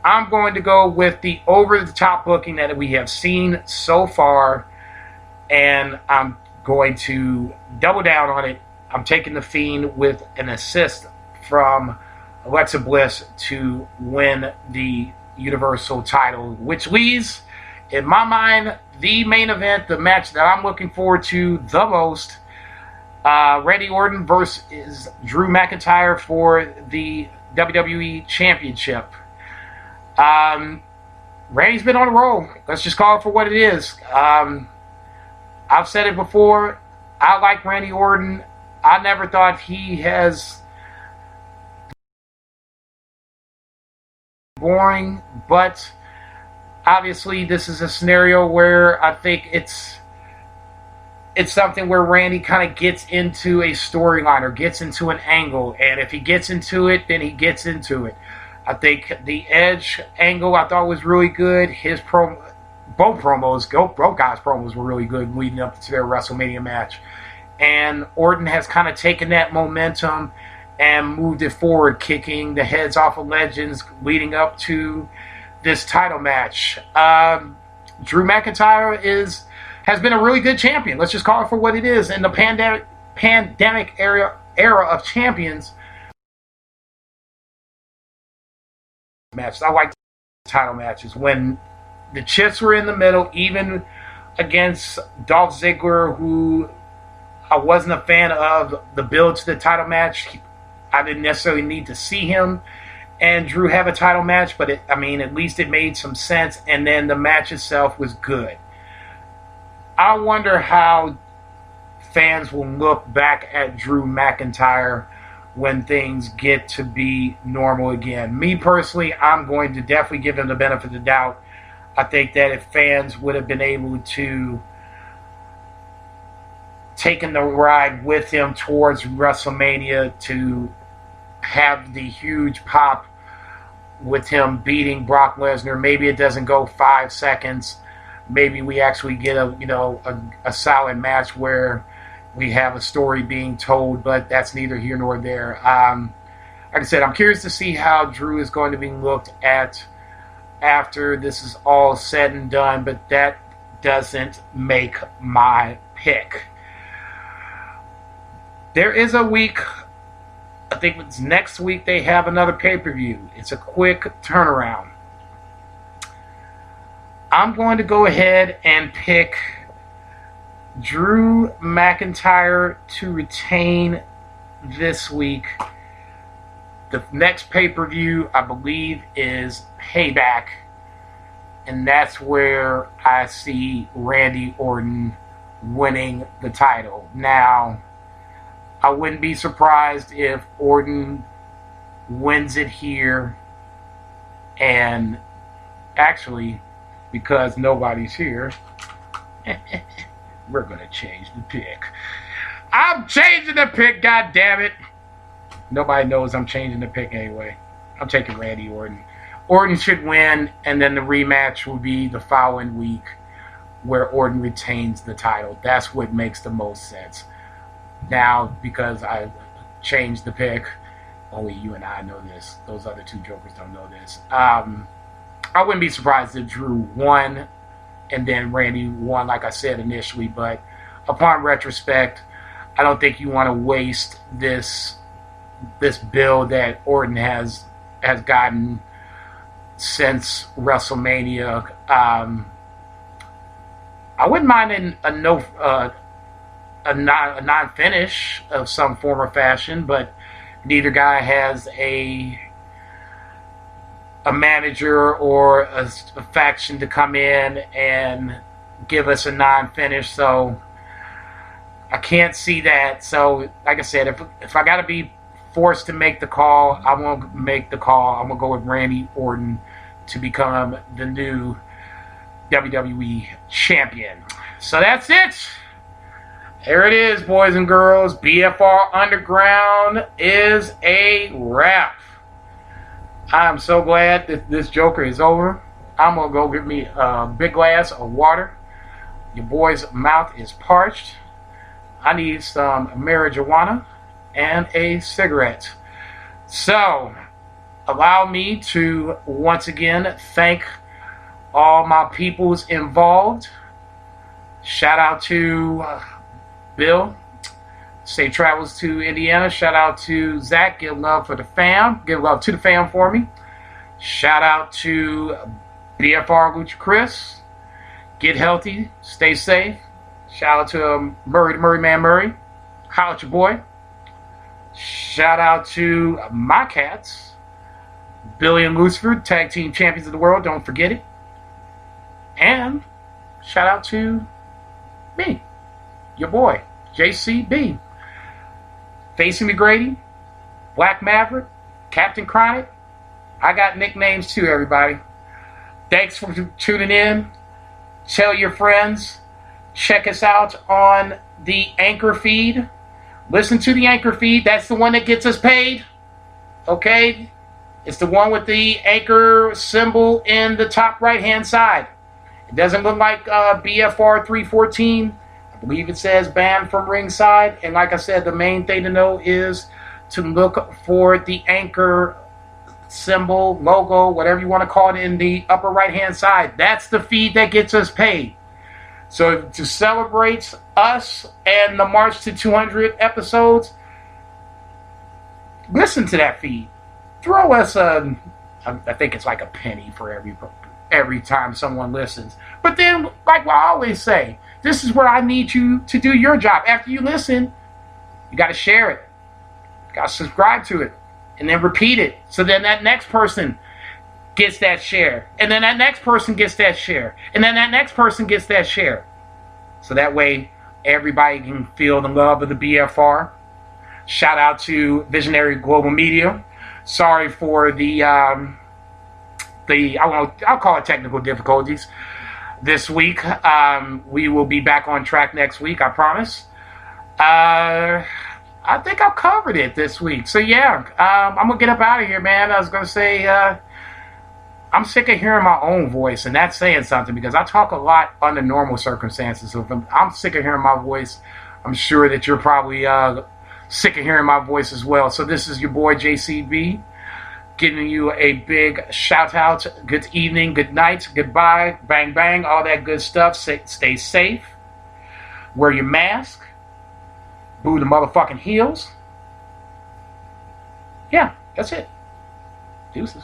A: I'm going to go with the over-the-top booking that we have seen so far, and I'm going to double down on it. I'm taking The Fiend with an assist from Alexa Bliss to win the Universal title, which leaves, in my mind, the main event, the match that I'm looking forward to the most. Randy Orton versus Drew McIntyre for the WWE Championship. Randy's been on a roll. Let's just call it for what it is. I've said it before. I like Randy Orton. I never thought he has boring, but obviously this is a scenario where I think it's something where Randy kind of gets into a storyline or gets into an angle, and if he gets into it, then he gets into it. I think the Edge angle I thought was really good. Both guys' promos were really good leading up to their WrestleMania match. And Orton has kind of taken that momentum and moved it forward, kicking the heads off of legends leading up to this title match. Drew McIntyre has been a really good champion. Let's just call it for what it is. In the pandemic era of champions matches, I like title matches when the chips were in the middle, even against Dolph Ziggler, who I wasn't a fan of the build to the title match. I didn't necessarily need to see him and Drew have a title match, but at least it made some sense, and then the match itself was good. I wonder how fans will look back at Drew McIntyre when things get to be normal again. Me personally, I'm going to definitely give him the benefit of the doubt. I think that if fans would have been able to taken the ride with him towards WrestleMania to have the huge pop with him beating Brock Lesnar, maybe it doesn't go 5 seconds. Maybe we actually get a solid match where we have a story being told, but that's neither here nor there. Like I said, I'm curious to see how Drew is going to be looked at after this is all said and done, but that doesn't make my pick. There is a week I think it's next week they have another pay-per-view. It's a quick turnaround. I'm going to go ahead and pick Drew McIntyre to retain this week. The next pay-per-view, I believe, is Payback. And that's where I see Randy Orton winning the title. Now, I wouldn't be surprised if Orton wins it here. And actually, because nobody's here, we're going to change the pick. I'm changing the pick, God damn it. Nobody knows I'm changing the pick anyway. I'm taking Randy Orton. Orton should win, and then the rematch will be the following week where Orton retains the title. That's what makes the most sense. Now, because I changed the pick, only you and I know this. Those other two jokers don't know this. I wouldn't be surprised if Drew won and then Randy won, like I said initially. But upon retrospect, I don't think you want to waste this build that Orton has gotten since WrestleMania. I wouldn't mind a non-finish of some form or fashion, but neither guy has a manager or a faction to come in and give us a non-finish, so I can't see that. So, like I said, if I got to be forced to make the call, I'm going to make the call. I'm going to go with Randy Orton to become the new WWE champion. So that's it. There it is, boys and girls. BFR Underground is a wrap. I'm so glad that this Joker is over. I'm going to go get me a big glass of water. Your boy's mouth is parched. I need some marijuana and a cigarette. So, allow me to once again thank all my peoples involved. Shout out to Bill. Safe travels to Indiana. Shout out to Zach. Give love for the fam. Give love to the fam for me. Shout out to BFR Lucha Chris. Get healthy. Stay safe. Shout out to Murray Man Murray. Holla at your boy. Shout out to my cats. Billy and Lucifer, tag team champions of the world. Don't forget it. And shout out to me, your boy, JCB. Facing McGrady, Black Maverick, Captain Chronic. I got nicknames too, everybody. Thanks for tuning in. Tell your friends. Check us out on the Anchor feed. Listen to the Anchor feed. That's the one that gets us paid. Okay? It's the one with the Anchor symbol in the top right-hand side. It doesn't look like BFR 314. I believe it says banned from Ringside. And like I said, the main thing to know is to look for the Anchor symbol, logo, whatever you want to call it, in the upper right-hand side. That's the feed that gets us paid. So to celebrate us and the March to 200 episodes, listen to that feed. Throw us I think it's like a penny for every time someone listens. But then, like I always say, this is where I need you to do your job. After you listen, you got to share it. You got to subscribe to it. And then repeat it. So then that next person gets that share. And then that next person gets that share. And then that next person gets that share. So that way, everybody can feel the love of the BFR. Shout out to Visionary Global Media. Sorry for I'll call it technical difficulties this week. We will be back on track next week, I promise. I think I've covered it this week. So yeah, I'm going to get up out of here, man. I was going to say, I'm sick of hearing my own voice, and that's saying something because I talk a lot under normal circumstances. So if I'm sick of hearing my voice, I'm sure that you're probably sick of hearing my voice as well. So this is your boy JCB giving you a big shout out. Good evening, good night, goodbye, bang bang, all that good stuff. Stay safe. Wear your mask. Boo the motherfucking heels. Yeah, that's it. Deuces.